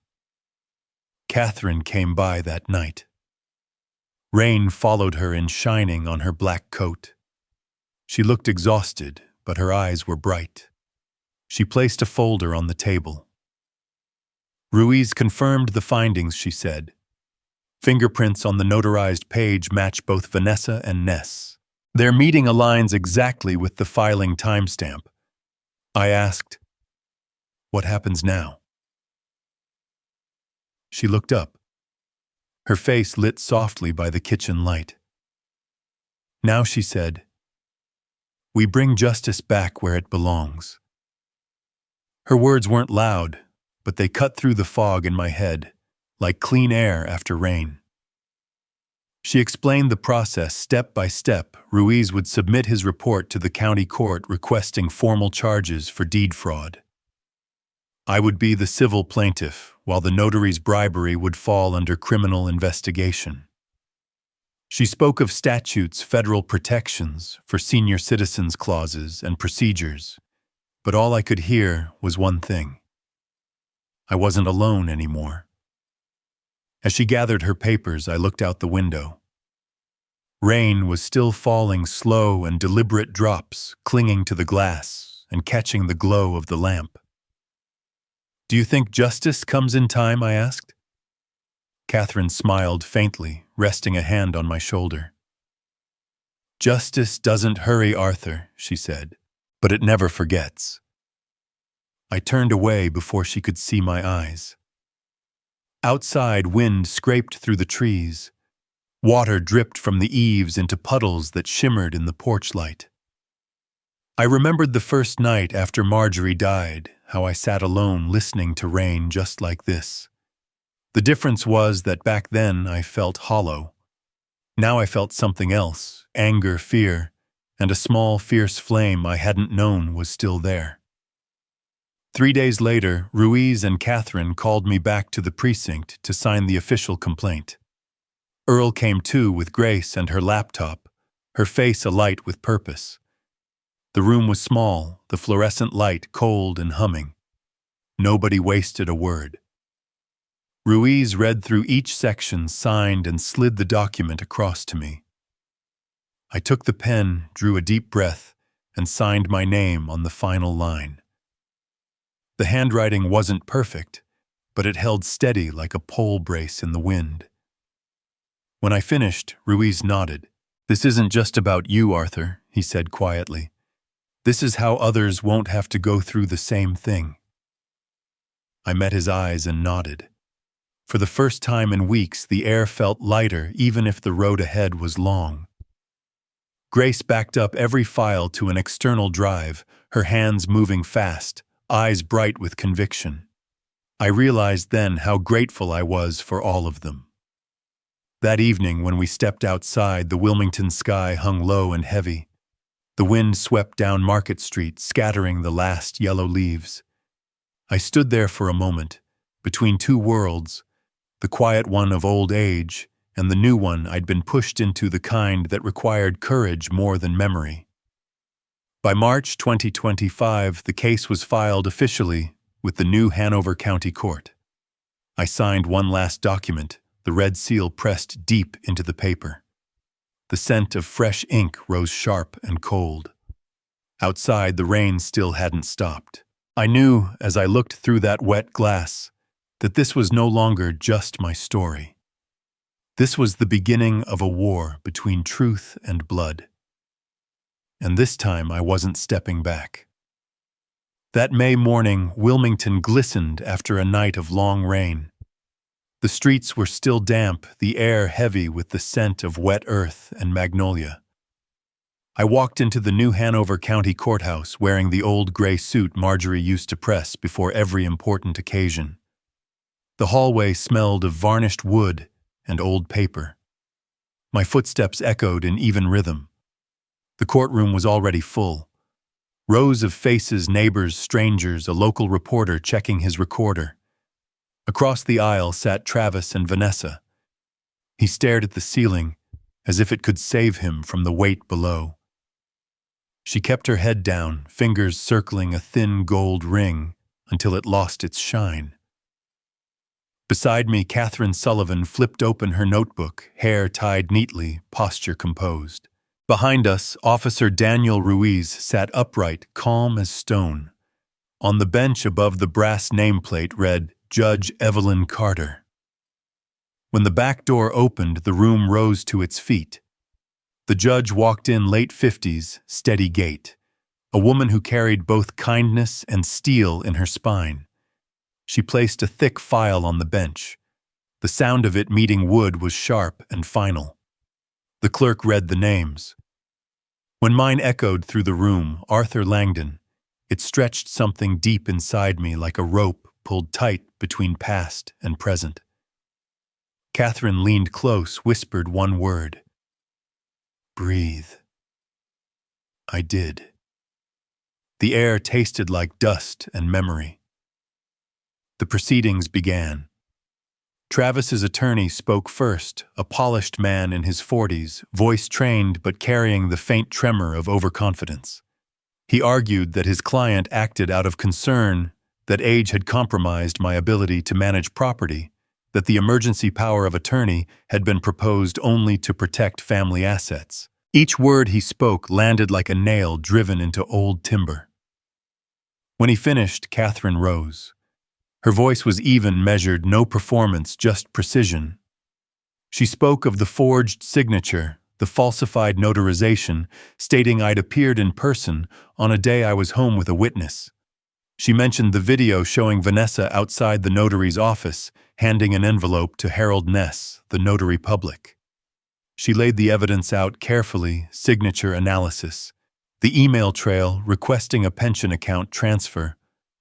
Catherine came by that night. Rain followed her in shining on her black coat. She looked exhausted, but her eyes were bright. She placed a folder on the table. Ruiz confirmed the findings, she said. Fingerprints on the notarized page match both Vanessa and Ness. Their meeting aligns exactly with the filing timestamp. I asked, "What happens now?" She looked up, her face lit softly by the kitchen light. Now, she said, we bring justice back where it belongs. Her words weren't loud, but they cut through the fog in my head, like clean air after rain. She explained the process step by step. Ruiz would submit his report to the county court requesting formal charges for deed fraud. I would be the civil plaintiff, while the notary's bribery would fall under criminal investigation. She spoke of statutes, federal protections for senior citizens clauses and procedures, but all I could hear was one thing. I wasn't alone anymore. As she gathered her papers, I looked out the window. Rain was still falling, slow and deliberate drops, clinging to the glass and catching the glow of the lamp. Do you think justice comes in time? I asked. Catherine smiled faintly, resting a hand on my shoulder. Justice doesn't hurry, Arthur, she said, but it never forgets. I turned away before she could see my eyes. Outside, wind scraped through the trees. Water dripped from the eaves into puddles that shimmered in the porch light. I remembered the first night after Marjorie died, how I sat alone listening to rain just like this. The difference was that back then I felt hollow. Now I felt something else, anger, fear, and a small, fierce flame I hadn't known was still there. 3 days later, Ruiz and Catherine called me back to the precinct to sign the official complaint. Earl came too with Grace and her laptop, her face alight with purpose. The room was small, the fluorescent light cold and humming. Nobody wasted a word. Ruiz read through each section, signed, and slid the document across to me. I took the pen, drew a deep breath, and signed my name on the final line. The handwriting wasn't perfect, but it held steady like a pole brace in the wind. When I finished, Ruiz nodded. This isn't just about you, Arthur, he said quietly. This is how others won't have to go through the same thing. I met his eyes and nodded. For the first time in weeks, the air felt lighter, even if the road ahead was long. Grace backed up every file to an external drive, her hands moving fast, eyes bright with conviction. I realized then how grateful I was for all of them. That evening, when we stepped outside, the Wilmington sky hung low and heavy. The wind swept down Market Street, scattering the last yellow leaves. I stood there for a moment, between two worlds, the quiet one of old age and the new one I'd been pushed into, the kind that required courage more than memory. By March 2025, the case was filed officially with the new Hanover County Court. I signed one last document, the red seal pressed deep into the paper. The scent of fresh ink rose sharp and cold. Outside, the rain still hadn't stopped. I knew, as I looked through that wet glass, that this was no longer just my story. This was the beginning of a war between truth and blood. And this time I wasn't stepping back. That May morning, Wilmington glistened after a night of long rain. The streets were still damp, the air heavy with the scent of wet earth and magnolia. I walked into the new Hanover County Courthouse wearing the old gray suit Marjorie used to press before every important occasion. The hallway smelled of varnished wood and old paper. My footsteps echoed in even rhythm. The courtroom was already full. Rows of faces, neighbors, strangers, a local reporter checking his recorder. Across the aisle sat Travis and Vanessa. He stared at the ceiling as if it could save him from the weight below. She kept her head down, fingers circling a thin gold ring until it lost its shine. Beside me, Catherine Sullivan flipped open her notebook, hair tied neatly, posture composed. Behind us, Officer Daniel Ruiz sat upright, calm as stone. On the bench above the brass nameplate read, Judge Evelyn Carter. When the back door opened, the room rose to its feet. The judge walked in late 50s, steady gait, a woman who carried both kindness and steel in her spine. She placed a thick file on the bench. The sound of it meeting wood was sharp and final. The clerk read the names. When mine echoed through the room, Arthur Langdon, it stretched something deep inside me like a rope pulled tight between past and present. Catherine leaned close, whispered one word. Breathe. I did. The air tasted like dust and memory. The proceedings began. Travis's attorney spoke first, a polished man in his 40s, voice trained but carrying the faint tremor of overconfidence. He argued that his client acted out of concern, that age had compromised my ability to manage property, that the emergency power of attorney had been proposed only to protect family assets. Each word he spoke landed like a nail driven into old timber. When he finished, Catherine rose. Her voice was even, measured, no performance, just precision. She spoke of the forged signature, the falsified notarization, stating I'd appeared in person on a day I was home with a witness. She mentioned the video showing Vanessa outside the notary's office, handing an envelope to Harold Ness, the notary public. She laid the evidence out carefully, signature analysis, the email trail requesting a pension account transfer,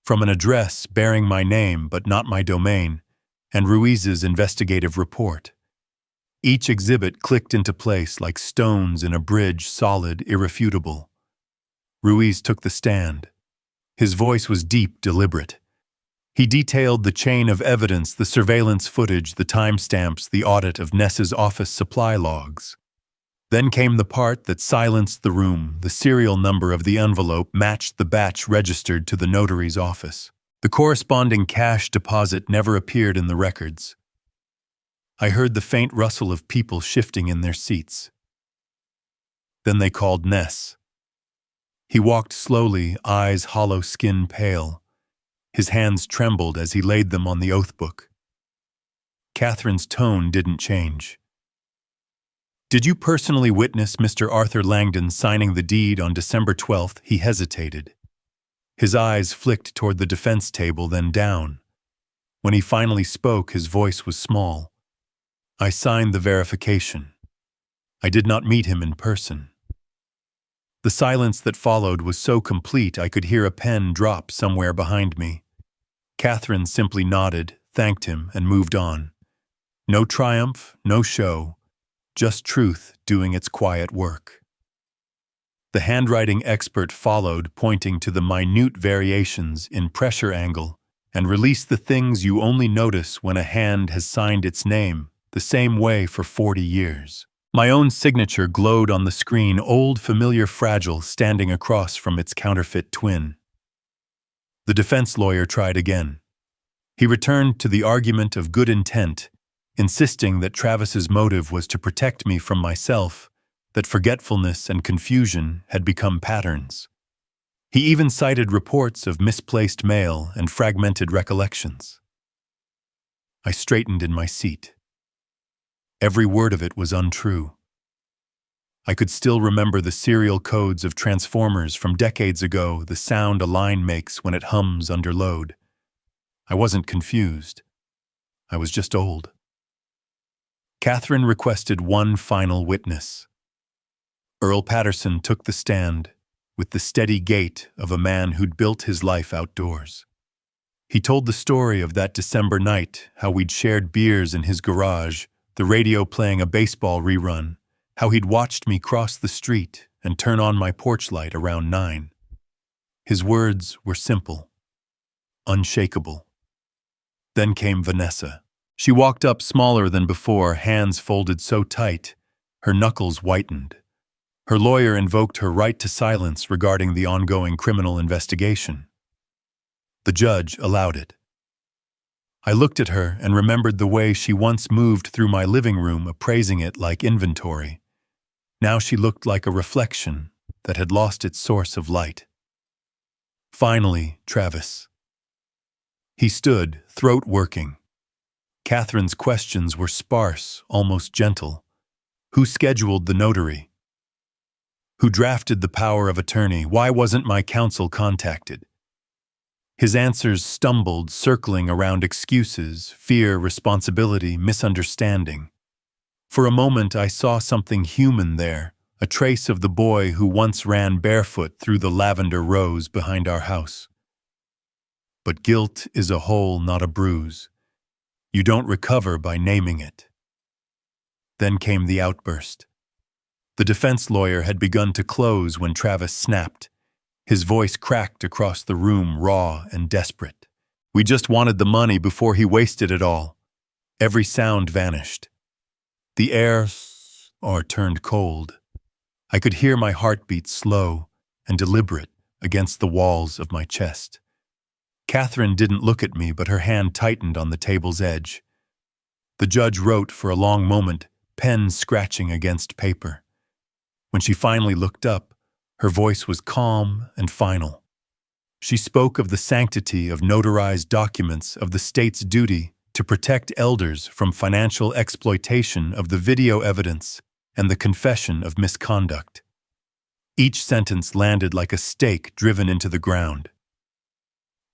from an address bearing my name but not my domain, and Ruiz's investigative report. Each exhibit clicked into place like stones in a bridge, solid, irrefutable. Ruiz took the stand. His voice was deep, deliberate. He detailed the chain of evidence, the surveillance footage, the timestamps, the audit of Ness's office supply logs. Then came the part that silenced the room. The serial number of the envelope matched the batch registered to the notary's office. The corresponding cash deposit never appeared in the records. I heard the faint rustle of people shifting in their seats. Then they called Ness. He walked slowly, eyes hollow, skin pale. His hands trembled as he laid them on the oath book. Catherine's tone didn't change. Did you personally witness Mr. Arthur Langdon signing the deed on December 12th? He hesitated. His eyes flicked toward the defense table, then down. When he finally spoke, his voice was small. I signed the verification. I did not meet him in person. The silence that followed was so complete I could hear a pen drop somewhere behind me. Catherine simply nodded, thanked him, and moved on. No triumph, no show, just truth doing its quiet work. The handwriting expert followed, pointing to the minute variations in pressure angle, and released the things you only notice when a hand has signed its name the same way for 40 years. My own signature glowed on the screen, old, familiar, fragile, standing across from its counterfeit twin. The defense lawyer tried again. He returned to the argument of good intent, insisting that Travis's motive was to protect me from myself, that forgetfulness and confusion had become patterns. He even cited reports of misplaced mail and fragmented recollections. I straightened in my seat. Every word of it was untrue. I could still remember the serial codes of transformers from decades ago, the sound a line makes when it hums under load. I wasn't confused. I was just old. Catherine requested one final witness. Earl Patterson took the stand with the steady gait of a man who'd built his life outdoors. He told the story of that December night, how we'd shared beers in his garage, the radio playing a baseball rerun, how he'd watched me cross the street and turn on my porch light around 9. His words were simple, unshakable. Then came Vanessa. She walked up smaller than before, hands folded so tight, her knuckles whitened. Her lawyer invoked her right to silence regarding the ongoing criminal investigation. The judge allowed it. I looked at her and remembered the way she once moved through my living room, appraising it like inventory. Now she looked like a reflection that had lost its source of light. Finally, Travis. He stood, throat working. Catherine's questions were sparse, almost gentle. Who scheduled the notary? Who drafted the power of attorney? Why wasn't my counsel contacted? His answers stumbled, circling around excuses, fear, responsibility, misunderstanding. For a moment I saw something human there, a trace of the boy who once ran barefoot through the lavender rows behind our house. But guilt is a hole, not a bruise. You don't recover by naming it. Then came the outburst. The defense lawyer had begun to close when Travis snapped. His voice cracked across the room, raw and desperate. We just wanted the money before he wasted it all. Every sound vanished. The air turned cold. I could hear my heartbeat slow and deliberate against the walls of my chest. Catherine didn't look at me, but her hand tightened on the table's edge. The judge wrote for a long moment, pen scratching against paper. When she finally looked up, her voice was calm and final. She spoke of the sanctity of notarized documents, of the state's duty to protect elders from financial exploitation of the video evidence and the confession of misconduct. Each sentence landed like a stake driven into the ground.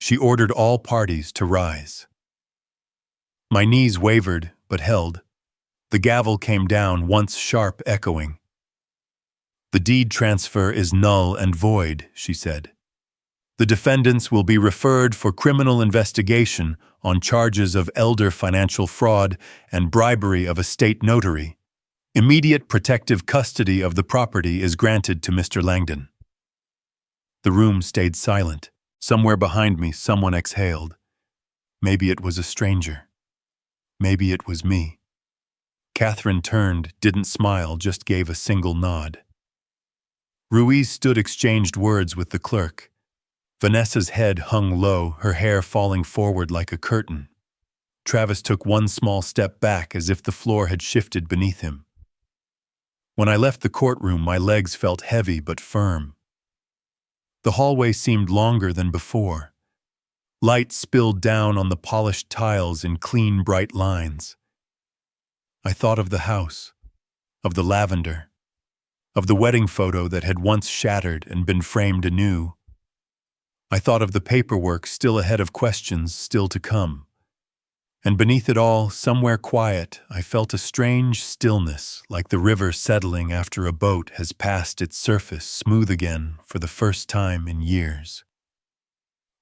She ordered all parties to rise. My knees wavered but held. The gavel came down, once sharp, echoing. The deed transfer is null and void, she said. The defendants will be referred for criminal investigation on charges of elder financial fraud and bribery of a state notary. Immediate protective custody of the property is granted to Mr. Langdon. The room stayed silent. Somewhere behind me, someone exhaled. Maybe it was a stranger. Maybe it was me. Catherine turned, didn't smile, just gave a single nod. Ruiz stood, exchanged words with the clerk. Vanessa's head hung low, her hair falling forward like a curtain. Travis took one small step back as if the floor had shifted beneath him. When I left the courtroom, my legs felt heavy but firm. The hallway seemed longer than before. Light spilled down on the polished tiles in clean, bright lines. I thought of the house, of the lavender, of the wedding photo that had once shattered and been framed anew. I thought of the paperwork still ahead of questions still to come. And beneath it all, somewhere quiet, I felt a strange stillness, like the river settling after a boat has passed its surface smooth again for the first time in years.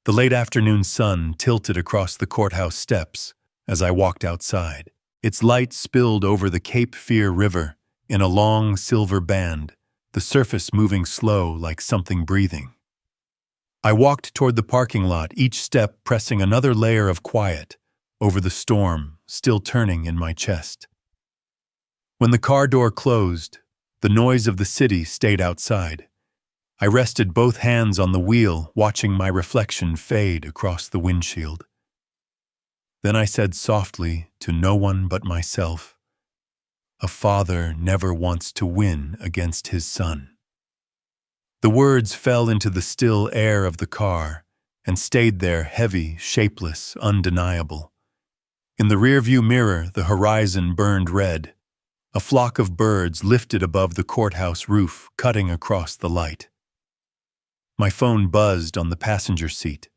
The late afternoon sun tilted across the courthouse steps as I walked outside. Its light spilled over the Cape Fear River in a long silver band, the surface moving slow like something breathing. I walked toward the parking lot, each step pressing another layer of quiet over the storm still turning in my chest. When the car door closed, the noise of the city stayed outside. I rested both hands on the wheel, watching my reflection fade across the windshield. Then I said softly to no one but myself, A father never wants to win against his son. The words fell into the still air of the car and stayed there heavy, shapeless, undeniable. In the rearview mirror, the horizon burned red. A flock of birds lifted above the courthouse roof, cutting across the light. My phone buzzed on the passenger seat.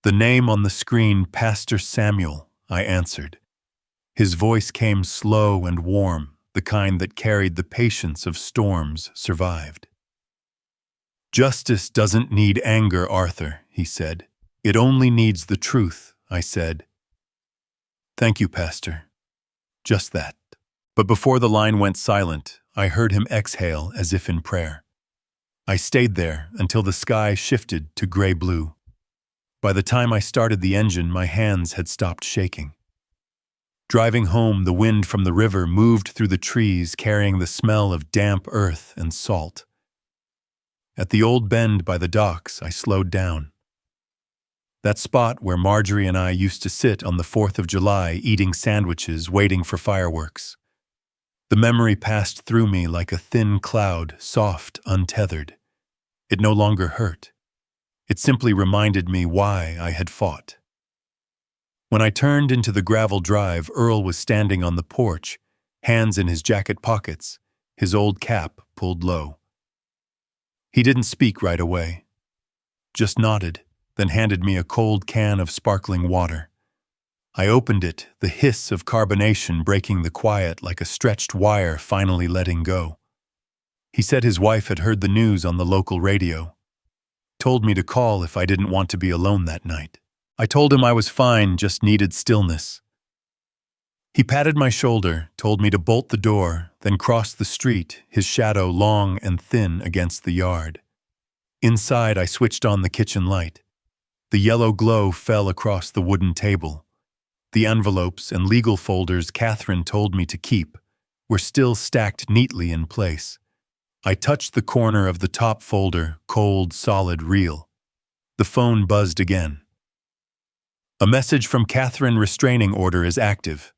The name on the screen, Pastor Samuel, I answered. His voice came slow and warm, the kind that carried the patience of storms survived. "Justice doesn't need anger, Arthur," he said. "It only needs the truth," I said. "Thank you, Pastor. Just that." But before the line went silent, I heard him exhale as if in prayer. I stayed there until the sky shifted to gray-blue. By the time I started the engine, my hands had stopped shaking. Driving home, the wind from the river moved through the trees, carrying the smell of damp earth and salt. At the old bend by the docks, I slowed down. That spot where Marjorie and I used to sit on the 4th of July eating sandwiches, waiting for fireworks. The memory passed through me like a thin cloud, soft, untethered. It no longer hurt. It simply reminded me why I had fought. When I turned into the gravel drive, Earl was standing on the porch, hands in his jacket pockets, his old cap pulled low. He didn't speak right away, just nodded, then handed me a cold can of sparkling water. I opened it, the hiss of carbonation breaking the quiet like a stretched wire finally letting go. He said his wife had heard the news on the local radio. Told me to call if I didn't want to be alone that night. I told him I was fine, just needed stillness. He patted my shoulder, told me to bolt the door, then crossed the street, his shadow long and thin against the yard. Inside, I switched on the kitchen light. The yellow glow fell across the wooden table. The envelopes and legal folders Catherine told me to keep were still stacked neatly in place. I touched the corner of the top folder, cold, solid, real. The phone buzzed again. "A message from Catherine, restraining order is active.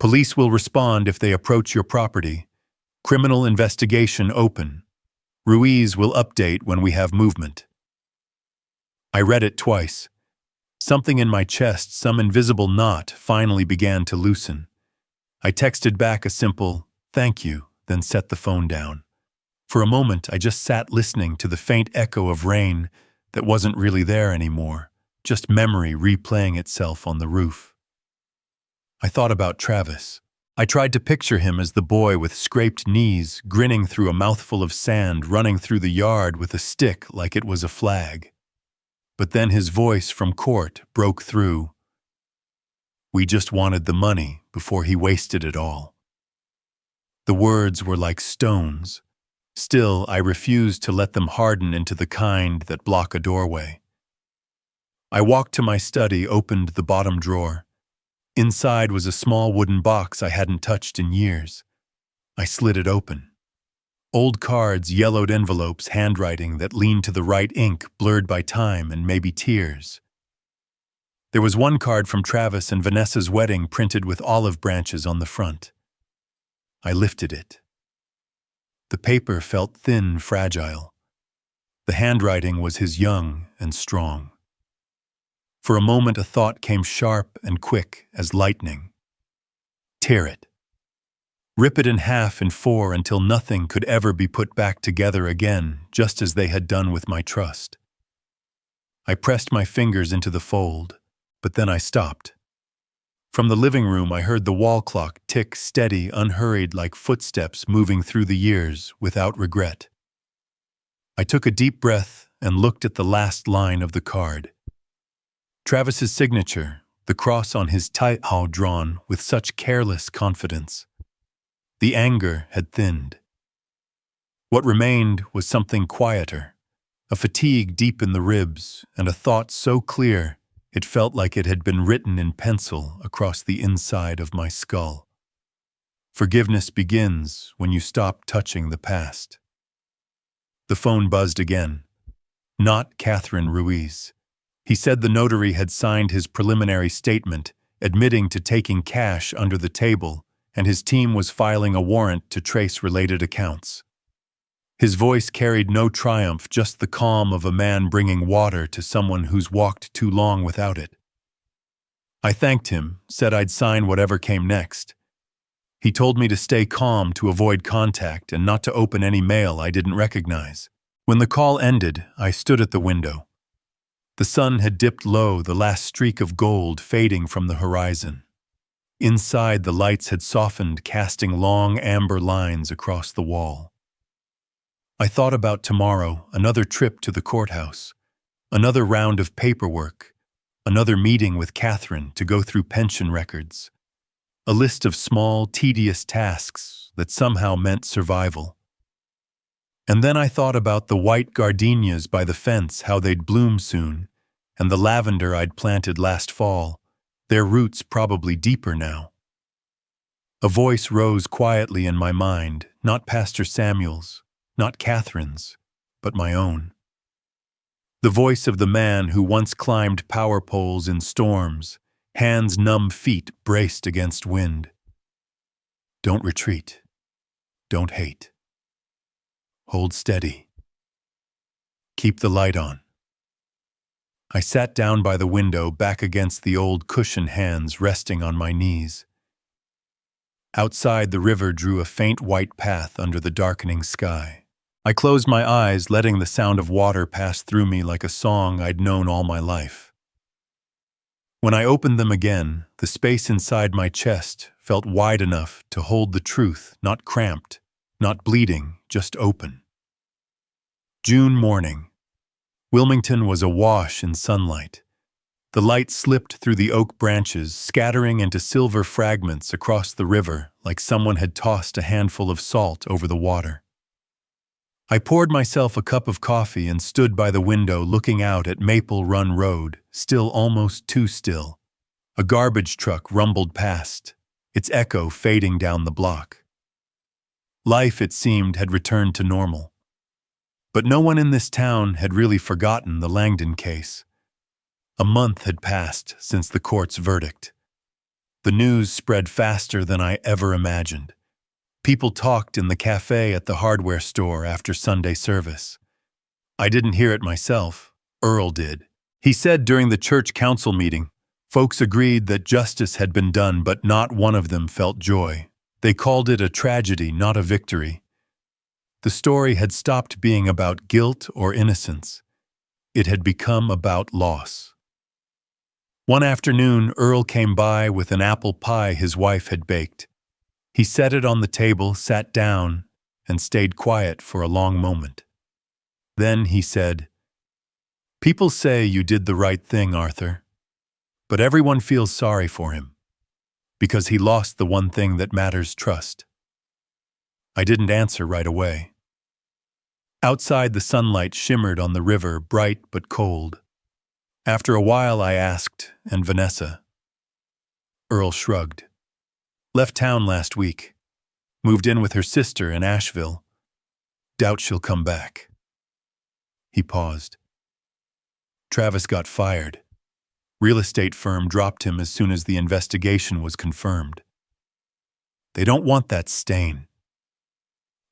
Police will respond if they approach your property. Criminal investigation open. Ruiz will update when we have movement." I read it twice. Something in my chest, some invisible knot, finally began to loosen. I texted back a simple, "Thank you," then set the phone down. For a moment, I just sat listening to the faint echo of rain that wasn't really there anymore, just memory replaying itself on the roof. I thought about Travis. I tried to picture him as the boy with scraped knees, grinning through a mouthful of sand, running through the yard with a stick like it was a flag. But then his voice from court broke through. "We just wanted the money before he wasted it all." The words were like stones. Still, I refused to let them harden into the kind that block a doorway. I walked to my study, opened the bottom drawer. Inside was a small wooden box I hadn't touched in years. I slid it open. Old cards, yellowed envelopes, handwriting that leaned to the right, ink blurred by time and maybe tears. There was one card from Travis and Vanessa's wedding printed with olive branches on the front. I lifted it. The paper felt thin, fragile. The handwriting was his, young and strong. For a moment, a thought came sharp and quick as lightning. Tear it. Rip it in half in 4 until nothing could ever be put back together again, just as they had done with my trust. I pressed my fingers into the fold, but then I stopped. From the living room, I heard the wall clock tick steady, unhurried, like footsteps moving through the years without regret. I took a deep breath and looked at the last line of the card. Travis's signature, the cross on his tie-how drawn with such careless confidence. The anger had thinned. What remained was something quieter, a fatigue deep in the ribs, and a thought so clear it felt like it had been written in pencil across the inside of my skull. Forgiveness begins when you stop touching the past. The phone buzzed again. Not Catherine Ruiz. He said the notary had signed his preliminary statement, admitting to taking cash under the table and his team was filing a warrant to trace related accounts. His voice carried no triumph, just the calm of a man bringing water to someone who's walked too long without it. I thanked him, said I'd sign whatever came next. He told me to stay calm, to avoid contact, and not to open any mail I didn't recognize. When the call ended, I stood at the window. The sun had dipped low, the last streak of gold fading from the horizon. Inside, the lights had softened, casting long amber lines across the wall. I thought about tomorrow, another trip to the courthouse, another round of paperwork, another meeting with Catherine to go through pension records, a list of small, tedious tasks that somehow meant survival. And then I thought about the white gardenias by the fence, how they'd bloom soon, and the lavender I'd planted last fall, their roots probably deeper now. A voice rose quietly in my mind, not Pastor Samuel's, not Catherine's, but my own. The voice of the man who once climbed power poles in storms, hands numb, feet braced against wind. Don't retreat. Don't hate. Hold steady. Keep the light on. I sat down by the window, back against the old cushion, hands resting on my knees. Outside, the river drew a faint white path under the darkening sky. I closed my eyes, letting the sound of water pass through me like a song I'd known all my life. When I opened them again, the space inside my chest felt wide enough to hold the truth, not cramped, not bleeding, just open. June morning. Wilmington was awash in sunlight. The light slipped through the oak branches, scattering into silver fragments across the river like someone had tossed a handful of salt over the water. I poured myself a cup of coffee and stood by the window looking out at Maple Run Road, still almost too still. A garbage truck rumbled past, its echo fading down the block. Life, it seemed, had returned to normal. But no one in this town had really forgotten the Langdon case. A month had passed since the court's verdict. The news spread faster than I ever imagined. People talked in the cafe at the hardware store after Sunday service. I didn't hear it myself. Earl did. He said during the church council meeting, folks agreed that justice had been done, but not one of them felt joy. They called it a tragedy, not a victory. The story had stopped being about guilt or innocence. It had become about loss. One afternoon, Earl came by with an apple pie his wife had baked. He set it on the table, sat down, and stayed quiet for a long moment. Then he said, "People say you did the right thing, Arthur, but everyone feels sorry for him, because he lost the one thing that matters, trust." I didn't answer right away. Outside, the sunlight shimmered on the river, bright but cold. After a while, I asked, "And Vanessa?" Earl shrugged. "Left town last week. Moved in with her sister in Asheville. Doubt she'll come back." He paused. "Travis got fired. Real estate firm dropped him as soon as the investigation was confirmed. They don't want that stain."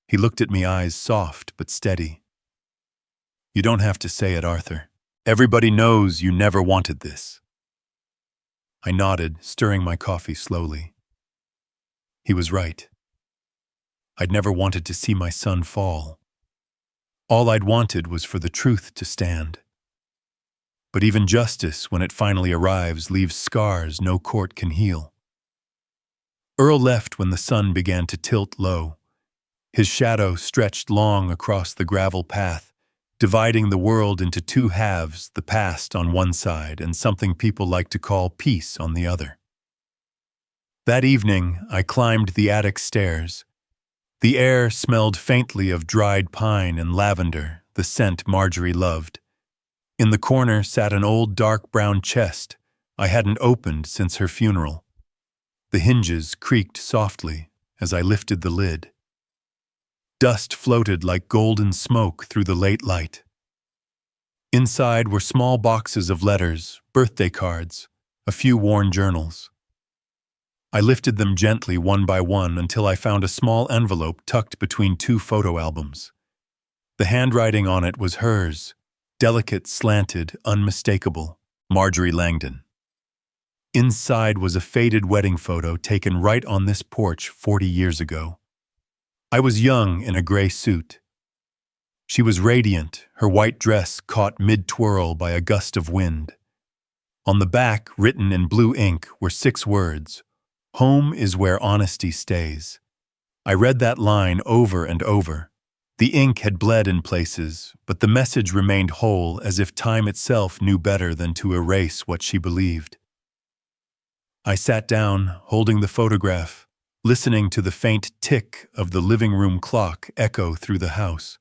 He looked at me, eyes soft but steady. "You don't have to say it, Arthur. Everybody knows you never wanted this." I nodded, stirring my coffee slowly. He was right. I'd never wanted to see my son fall. All I'd wanted was for the truth to stand. But even justice, when it finally arrives, leaves scars no court can heal. Earl left when the sun began to tilt low. His shadow stretched long across the gravel path, dividing the world into two halves, the past on one side and something people like to call peace on the other. That evening, I climbed the attic stairs. The air smelled faintly of dried pine and lavender, the scent Marjorie loved. In the corner sat an old dark brown chest I hadn't opened since her funeral. The hinges creaked softly as I lifted the lid. Dust floated like golden smoke through the late light. Inside were small boxes of letters, birthday cards, a few worn journals. I lifted them gently one by one until I found a small envelope tucked between two photo albums. The handwriting on it was hers, delicate, slanted, unmistakable, Marjorie Langdon. Inside was a faded wedding photo taken right on this porch 40 years ago. I was young in a gray suit. She was radiant, her white dress caught mid-twirl by a gust of wind. On the back, written in blue ink, were 6 words: "Home is where honesty stays." I read that line over and over. The ink had bled in places, but the message remained whole, as if time itself knew better than to erase what she believed. I sat down, holding the photograph, listening to the faint tick of the living room clock echo through the house.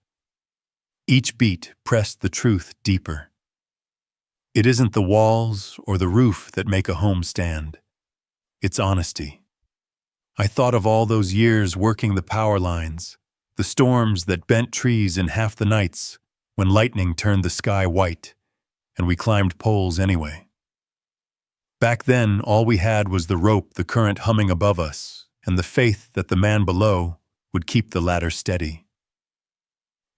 Each beat pressed the truth deeper. It isn't the walls or the roof that make a home stand. It's honesty. I thought of all those years working the power lines, the storms that bent trees in half the nights when lightning turned the sky white, and we climbed poles anyway. Back then, all we had was the rope, the current humming above us, and the faith that the man below would keep the ladder steady.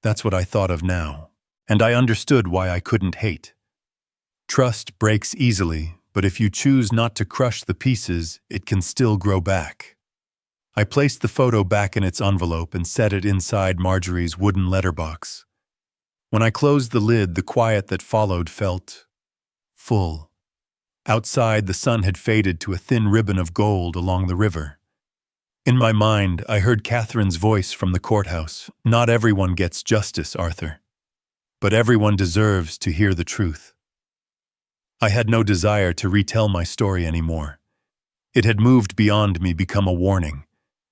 That's what I thought of now, and I understood why I couldn't hate. Trust breaks easily, but if you choose not to crush the pieces, it can still grow back. I placed the photo back in its envelope and set it inside Marjorie's wooden letterbox. When I closed the lid, the quiet that followed felt full. Outside, the sun had faded to a thin ribbon of gold along the river. In my mind, I heard Catherine's voice from the courthouse. "Not everyone gets justice, Arthur. But everyone deserves to hear the truth." I had no desire to retell my story anymore. It had moved beyond me, become a warning,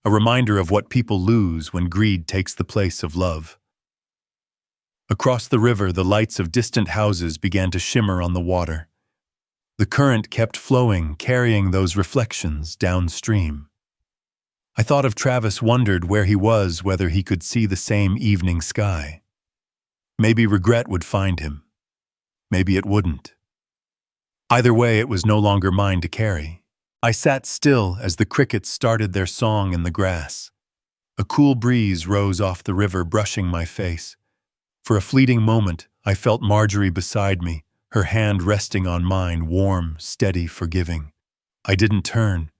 a reminder of what people lose when greed takes the place of love. Across the river, the lights of distant houses began to shimmer on the water. The current kept flowing, carrying those reflections downstream. I thought of Travis, wondered where he was, whether he could see the same evening sky. Maybe regret would find him. Maybe it wouldn't. Either way, it was no longer mine to carry. I sat still as the crickets started their song in the grass. A cool breeze rose off the river, brushing my face. For a fleeting moment, I felt Marjorie beside me, her hand resting on mine, warm, steady, forgiving. I didn't turn.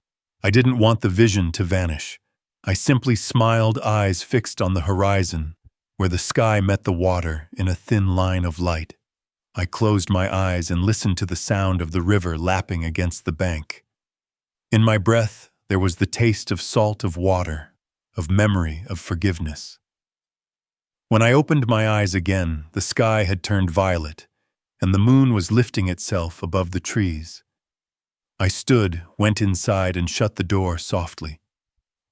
I didn't want the vision to vanish. I simply smiled, eyes fixed on the horizon, where the sky met the water in a thin line of light. I closed my eyes and listened to the sound of the river lapping against the bank. In my breath, there was the taste of salt, of water, of memory, of forgiveness. When I opened my eyes again, the sky had turned violet, and the moon was lifting itself above the trees. I stood, went inside, and shut the door softly.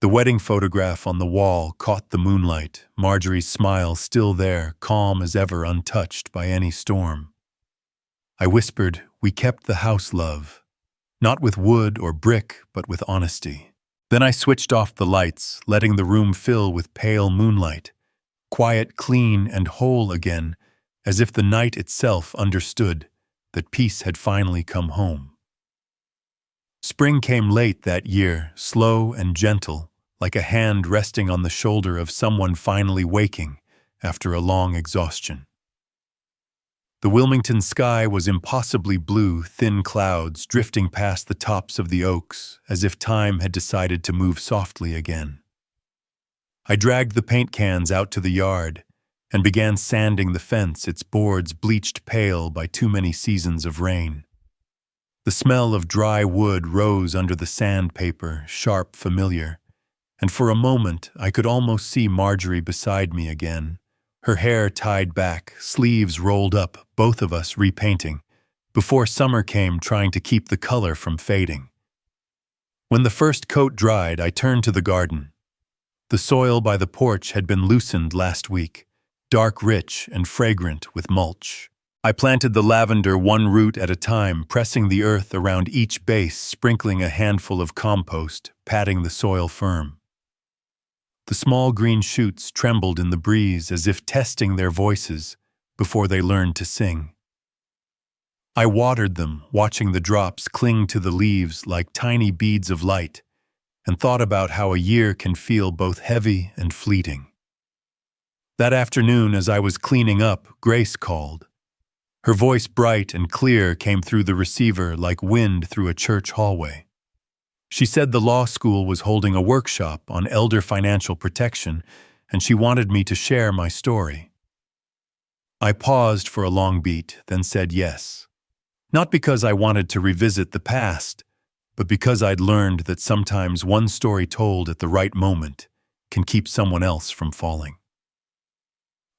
The wedding photograph on the wall caught the moonlight, Marjorie's smile still there, calm as ever, untouched by any storm. I whispered, "We kept the house, love. Not with wood or brick, but with honesty." Then I switched off the lights, letting the room fill with pale moonlight, quiet, clean, and whole again, as if the night itself understood that peace had finally come home. Spring came late that year, slow and gentle, like a hand resting on the shoulder of someone finally waking after a long exhaustion. The Wilmington sky was impossibly blue, thin clouds drifting past the tops of the oaks, as if time had decided to move softly again. I dragged the paint cans out to the yard and began sanding the fence, its boards bleached pale by too many seasons of rain. The smell of dry wood rose under the sandpaper, sharp, familiar, and for a moment I could almost see Marjorie beside me again, her hair tied back, sleeves rolled up, both of us repainting, before summer came, trying to keep the color from fading. When the first coat dried, I turned to the garden. The soil by the porch had been loosened last week, dark, rich, and fragrant with mulch. I planted the lavender one root at a time, pressing the earth around each base, sprinkling a handful of compost, patting the soil firm. The small green shoots trembled in the breeze as if testing their voices before they learned to sing. I watered them, watching the drops cling to the leaves like tiny beads of light, and thought about how a year can feel both heavy and fleeting. That afternoon, as I was cleaning up, Grace called. Her voice, bright and clear, came through the receiver like wind through a church hallway. She said the law school was holding a workshop on elder financial protection, and she wanted me to share my story. I paused for a long beat, then said yes. Not because I wanted to revisit the past, but because I'd learned that sometimes one story told at the right moment can keep someone else from falling.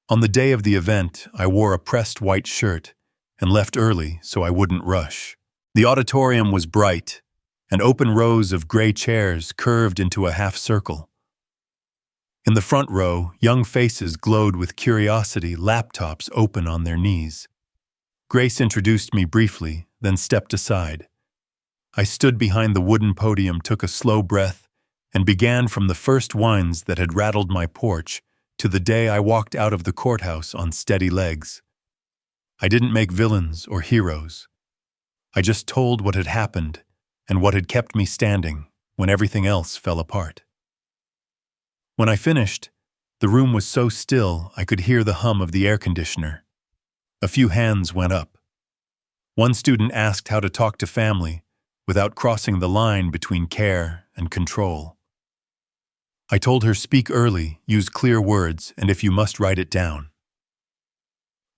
On the day of the event, I wore a pressed white shirt and left early so I wouldn't rush. The auditorium was bright, and open rows of gray chairs curved into a half circle. In the front row, young faces glowed with curiosity, laptops open on their knees. Grace introduced me briefly, then stepped aside. I stood behind the wooden podium, took a slow breath, and began from the first whines that had rattled my porch to the day I walked out of the courthouse on steady legs. I didn't make villains or heroes. I just told what had happened and what had kept me standing when everything else fell apart. When I finished, the room was so still I could hear the hum of the air conditioner. A few hands went up. One student asked how to talk to family without crossing the line between care and control. I told her, speak early, use clear words, and if you must, write it down.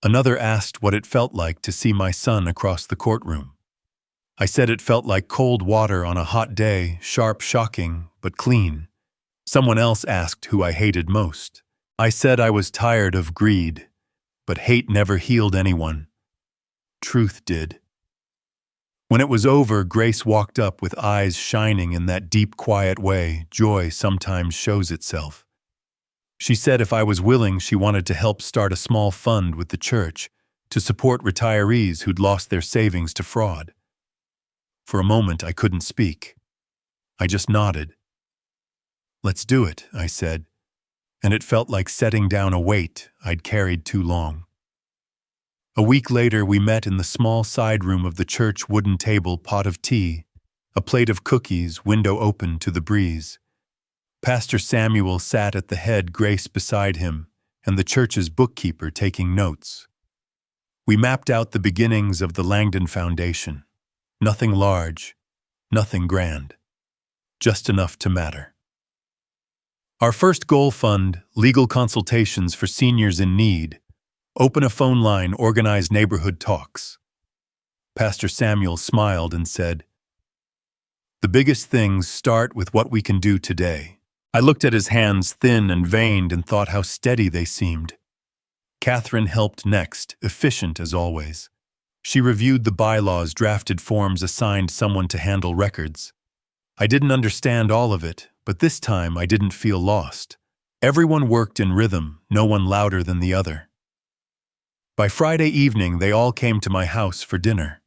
Another asked what it felt like to see my son across the courtroom. I said it felt like cold water on a hot day, sharp, shocking, but clean. Someone else asked who I hated most. I said I was tired of greed, but hate never healed anyone. Truth did. When it was over, Grace walked up with eyes shining in that deep, quiet way joy sometimes shows itself. She said if I was willing, she wanted to help start a small fund with the church to support retirees who'd lost their savings to fraud. For a moment, I couldn't speak. I just nodded. Let's do it, I said, and it felt like setting down a weight I'd carried too long. A week later, we met in the small side room of the church, wooden table, pot of tea, a plate of cookies, window open to the breeze. Pastor Samuel sat at the head, Grace beside him, and the church's bookkeeper taking notes. We mapped out the beginnings of the Langdon Foundation. Nothing large, nothing grand, just enough to matter. Our first goal fund, legal consultations for seniors in need, open a phone line, organize neighborhood talks. Pastor Samuel smiled and said, "The biggest things start with what we can do today." I looked at his hands, thin and veined, and thought how steady they seemed. Catherine helped next, efficient as always. She reviewed the bylaws, drafted forms, assigned someone to handle records. I didn't understand all of it, but this time I didn't feel lost. Everyone worked in rhythm, no one louder than the other. By Friday evening, they all came to my house for dinner.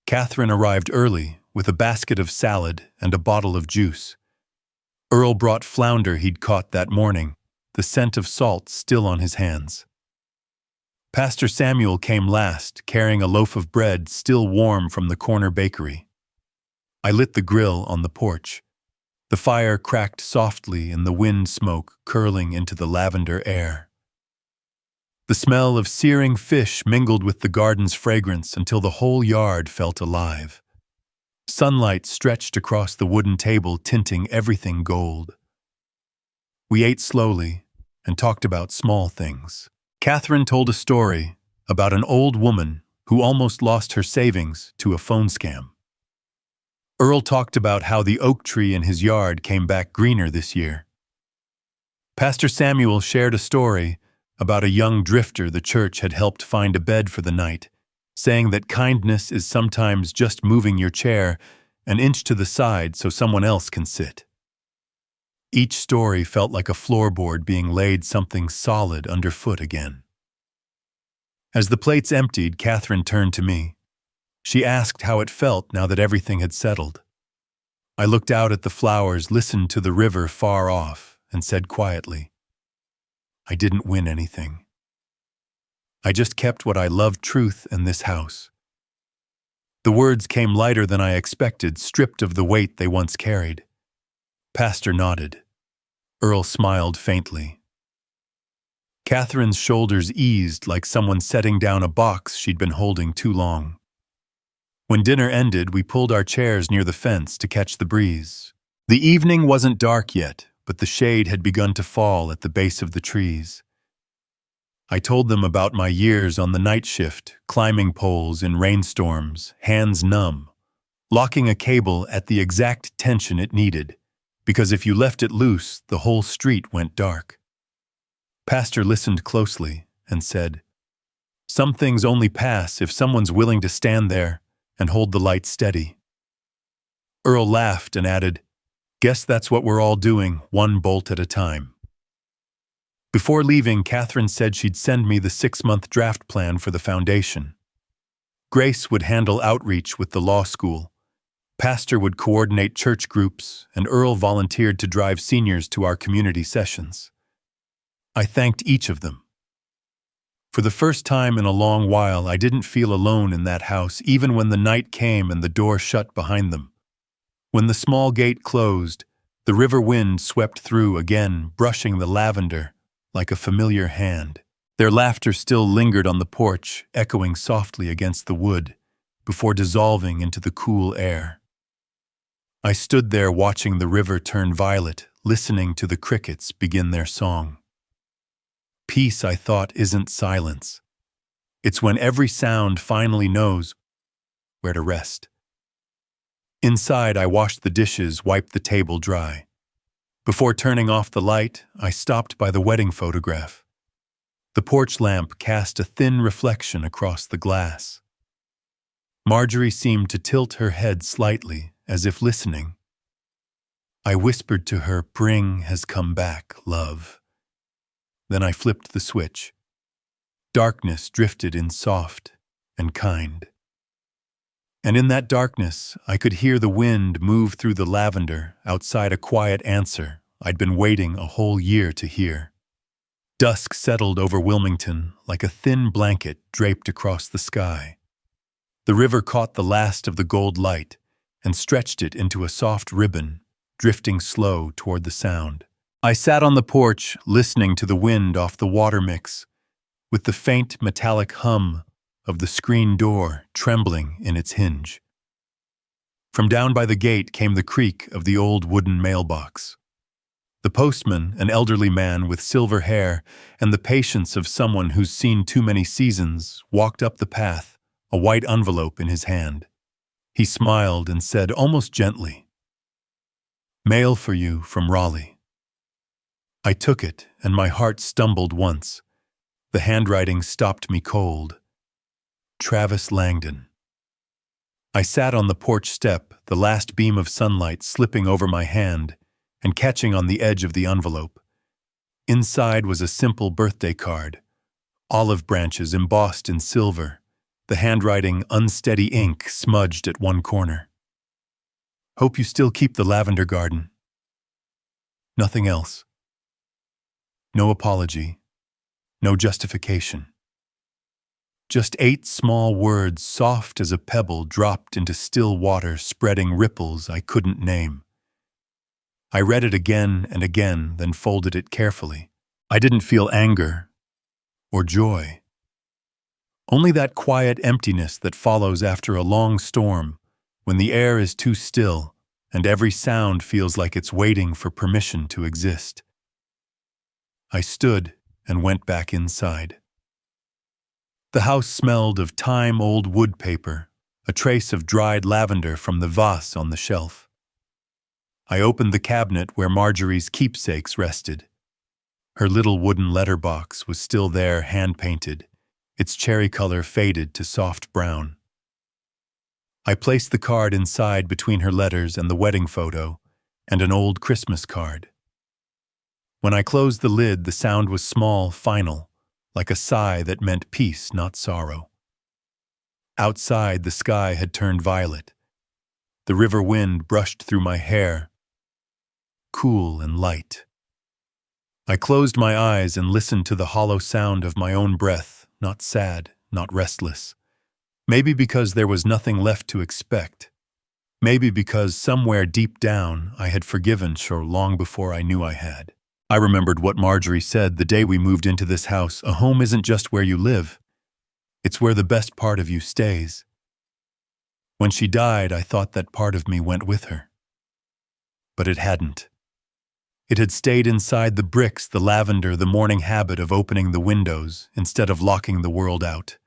Catherine arrived early with a basket of salad and a bottle of juice. Earl brought flounder he'd caught that morning, the scent of salt still on his hands. Pastor Samuel came last, carrying a loaf of bread still warm from the corner bakery. I lit the grill on the porch. The fire cracked softly in the wind, smoke curling into the lavender air. The smell of searing fish mingled with the garden's fragrance until the whole yard felt alive. Sunlight stretched across the wooden table, tinting everything gold. We ate slowly and talked about small things. Catherine told a story about an old woman who almost lost her savings to a phone scam. Earl talked about how the oak tree in his yard came back greener this year. Pastor Samuel shared a story about a young drifter the church had helped find a bed for the night, saying that kindness is sometimes just moving your chair an inch to the side so someone else can sit. Each story felt like a floorboard being laid something solid underfoot again. As the plates emptied, Catherine turned to me. She asked how it felt now that everything had settled. I looked out at the flowers, listened to the river far off, and said quietly, "I didn't win anything. I just kept what I loved, truth and this house." The words came lighter than I expected, stripped of the weight they once carried. Pastor nodded. Earl smiled faintly. Catherine's shoulders eased like someone setting down a box she'd been holding too long. When dinner ended, we pulled our chairs near the fence to catch the breeze. The evening wasn't dark yet, but the shade had begun to fall at the base of the trees. I told them about my years on the night shift, climbing poles in rainstorms, hands numb, locking a cable at the exact tension it needed, because if you left it loose, the whole street went dark. Pastor listened closely and said, "Some things only pass if someone's willing to stand there and hold the light steady." Earl laughed and added, "Guess that's what we're all doing, one bolt at a time." Before leaving, Catherine said she'd send me the 6-month draft plan for the foundation. Grace would handle outreach with the law school. Pastor would coordinate church groups, and Earl volunteered to drive seniors to our community sessions. I thanked each of them. For the first time in a long while, I didn't feel alone in that house, even when the night came and the door shut behind them. When the small gate closed, the river wind swept through again, brushing the lavender like a familiar hand. Their laughter still lingered on the porch, echoing softly against the wood, before dissolving into the cool air. I stood there watching the river turn violet, listening to the crickets begin their song. Peace, I thought, isn't silence. It's when every sound finally knows where to rest. Inside, I washed the dishes, wiped the table dry. Before turning off the light, I stopped by the wedding photograph. The porch lamp cast a thin reflection across the glass. Marjorie seemed to tilt her head slightly, as if listening. I whispered to her, "Spring has come back, love." Then I flipped the switch. Darkness drifted in soft and kind. And in that darkness, I could hear the wind move through the lavender outside a quiet answer I'd been waiting a whole year to hear. Dusk settled over Wilmington like a thin blanket draped across the sky. The river caught the last of the gold light and stretched it into a soft ribbon, drifting slow toward the sound. I sat on the porch, listening to the wind off the water mix, with the faint metallic hum of the screen door trembling in its hinge. From down by the gate came the creak of the old wooden mailbox. The postman, an elderly man with silver hair and the patience of someone who's seen too many seasons, walked up the path, a white envelope in his hand. He smiled and said almost gently, "Mail for you from Raleigh." I took it, and my heart stumbled once. The handwriting stopped me cold. Travis Langdon. I sat on the porch step, the last beam of sunlight slipping over my hand and catching on the edge of the envelope. Inside was a simple birthday card, olive branches embossed in silver, the handwriting unsteady ink smudged at one corner. "Hope you still keep the lavender garden." Nothing else. No apology, no justification. Just 8 small words, soft as a pebble dropped into still water, spreading ripples I couldn't name. I read it again and again, then folded it carefully. I didn't feel anger or joy. Only that quiet emptiness that follows after a long storm, when the air is too still and every sound feels like it's waiting for permission to exist. I stood and went back inside. The house smelled of time-old wood paper, a trace of dried lavender from the vase on the shelf. I opened the cabinet where Marjorie's keepsakes rested. Her little wooden letterbox was still there, hand-painted, its cherry color faded to soft brown. I placed the card inside between her letters and the wedding photo, and an old Christmas card. When I closed the lid, the sound was small, final, like a sigh that meant peace, not sorrow. Outside, the sky had turned violet. The river wind brushed through my hair, cool and light. I closed my eyes and listened to the hollow sound of my own breath, not sad, not restless. Maybe because there was nothing left to expect. Maybe because somewhere deep down I had forgiven so long before I knew I had. I remembered what Marjorie said the day we moved into this house. A home isn't just where you live, it's where the best part of you stays. When she died, I thought that part of me went with her. But it hadn't. It had stayed inside the bricks, the lavender, the morning habit of opening the windows instead of locking the world out.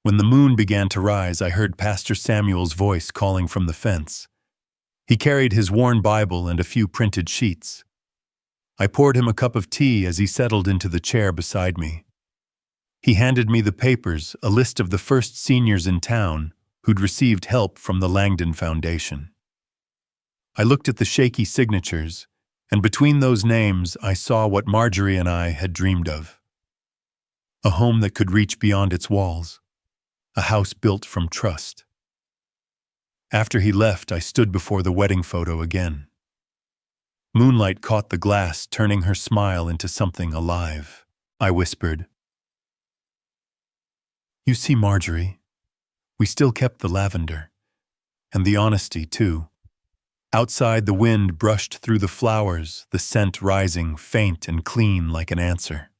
When the moon began to rise, I heard Pastor Samuel's voice calling from the fence. He carried his worn Bible and a few printed sheets. I poured him a cup of tea as he settled into the chair beside me. He handed me the papers, a list of the first seniors in town who'd received help from the Langdon Foundation. I looked at the shaky signatures, and between those names I saw what Marjorie and I had dreamed of. A home that could reach beyond its walls. A house built from trust. After he left, I stood before the wedding photo again. Moonlight caught the glass, turning her smile into something alive. I whispered, "You see, Marjorie, we still kept the lavender. And the honesty, too." Outside, the wind brushed through the flowers, the scent rising, faint and clean like an answer.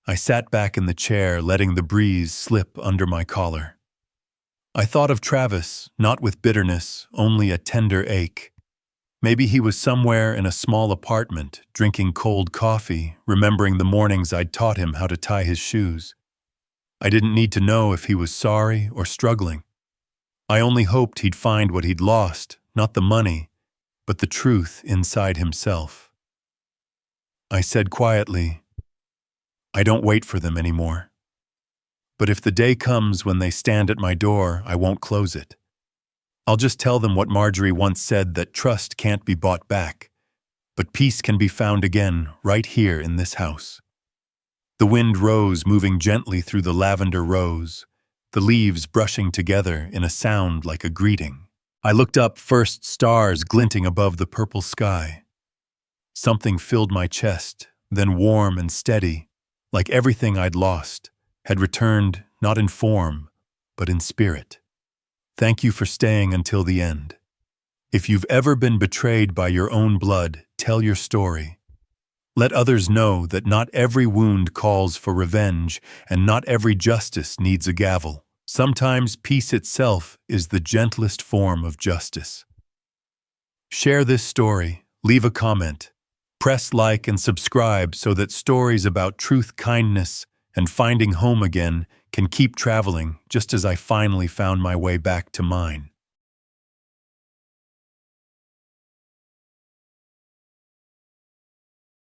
I sat back in the chair, letting the breeze slip under my collar. I thought of Travis, not with bitterness, only a tender ache. Maybe he was somewhere in a small apartment, drinking cold coffee, remembering the mornings I'd taught him how to tie his shoes. I didn't need to know if he was sorry or struggling. I only hoped he'd find what he'd lost, not the money, but the truth inside himself. I said quietly, "I don't wait for them anymore. But if the day comes when they stand at my door, I won't close it. I'll just tell them what Marjorie once said, that trust can't be bought back, but peace can be found again right here in this house." The wind rose, moving gently through the lavender rows, the leaves brushing together in a sound like a greeting. I looked up, first stars glinting above the purple sky. Something filled my chest, then warm and steady, like everything I'd lost, had returned not in form, but in spirit. Thank you for staying until the end. If you've ever been betrayed by your own blood, tell your story. Let others know that not every wound calls for revenge, and not every justice needs a gavel. Sometimes peace itself is the gentlest form of justice. Share this story, leave a comment, press like and subscribe so that stories about truth, kindness, and finding home again can keep traveling just as I finally found my way back to mine.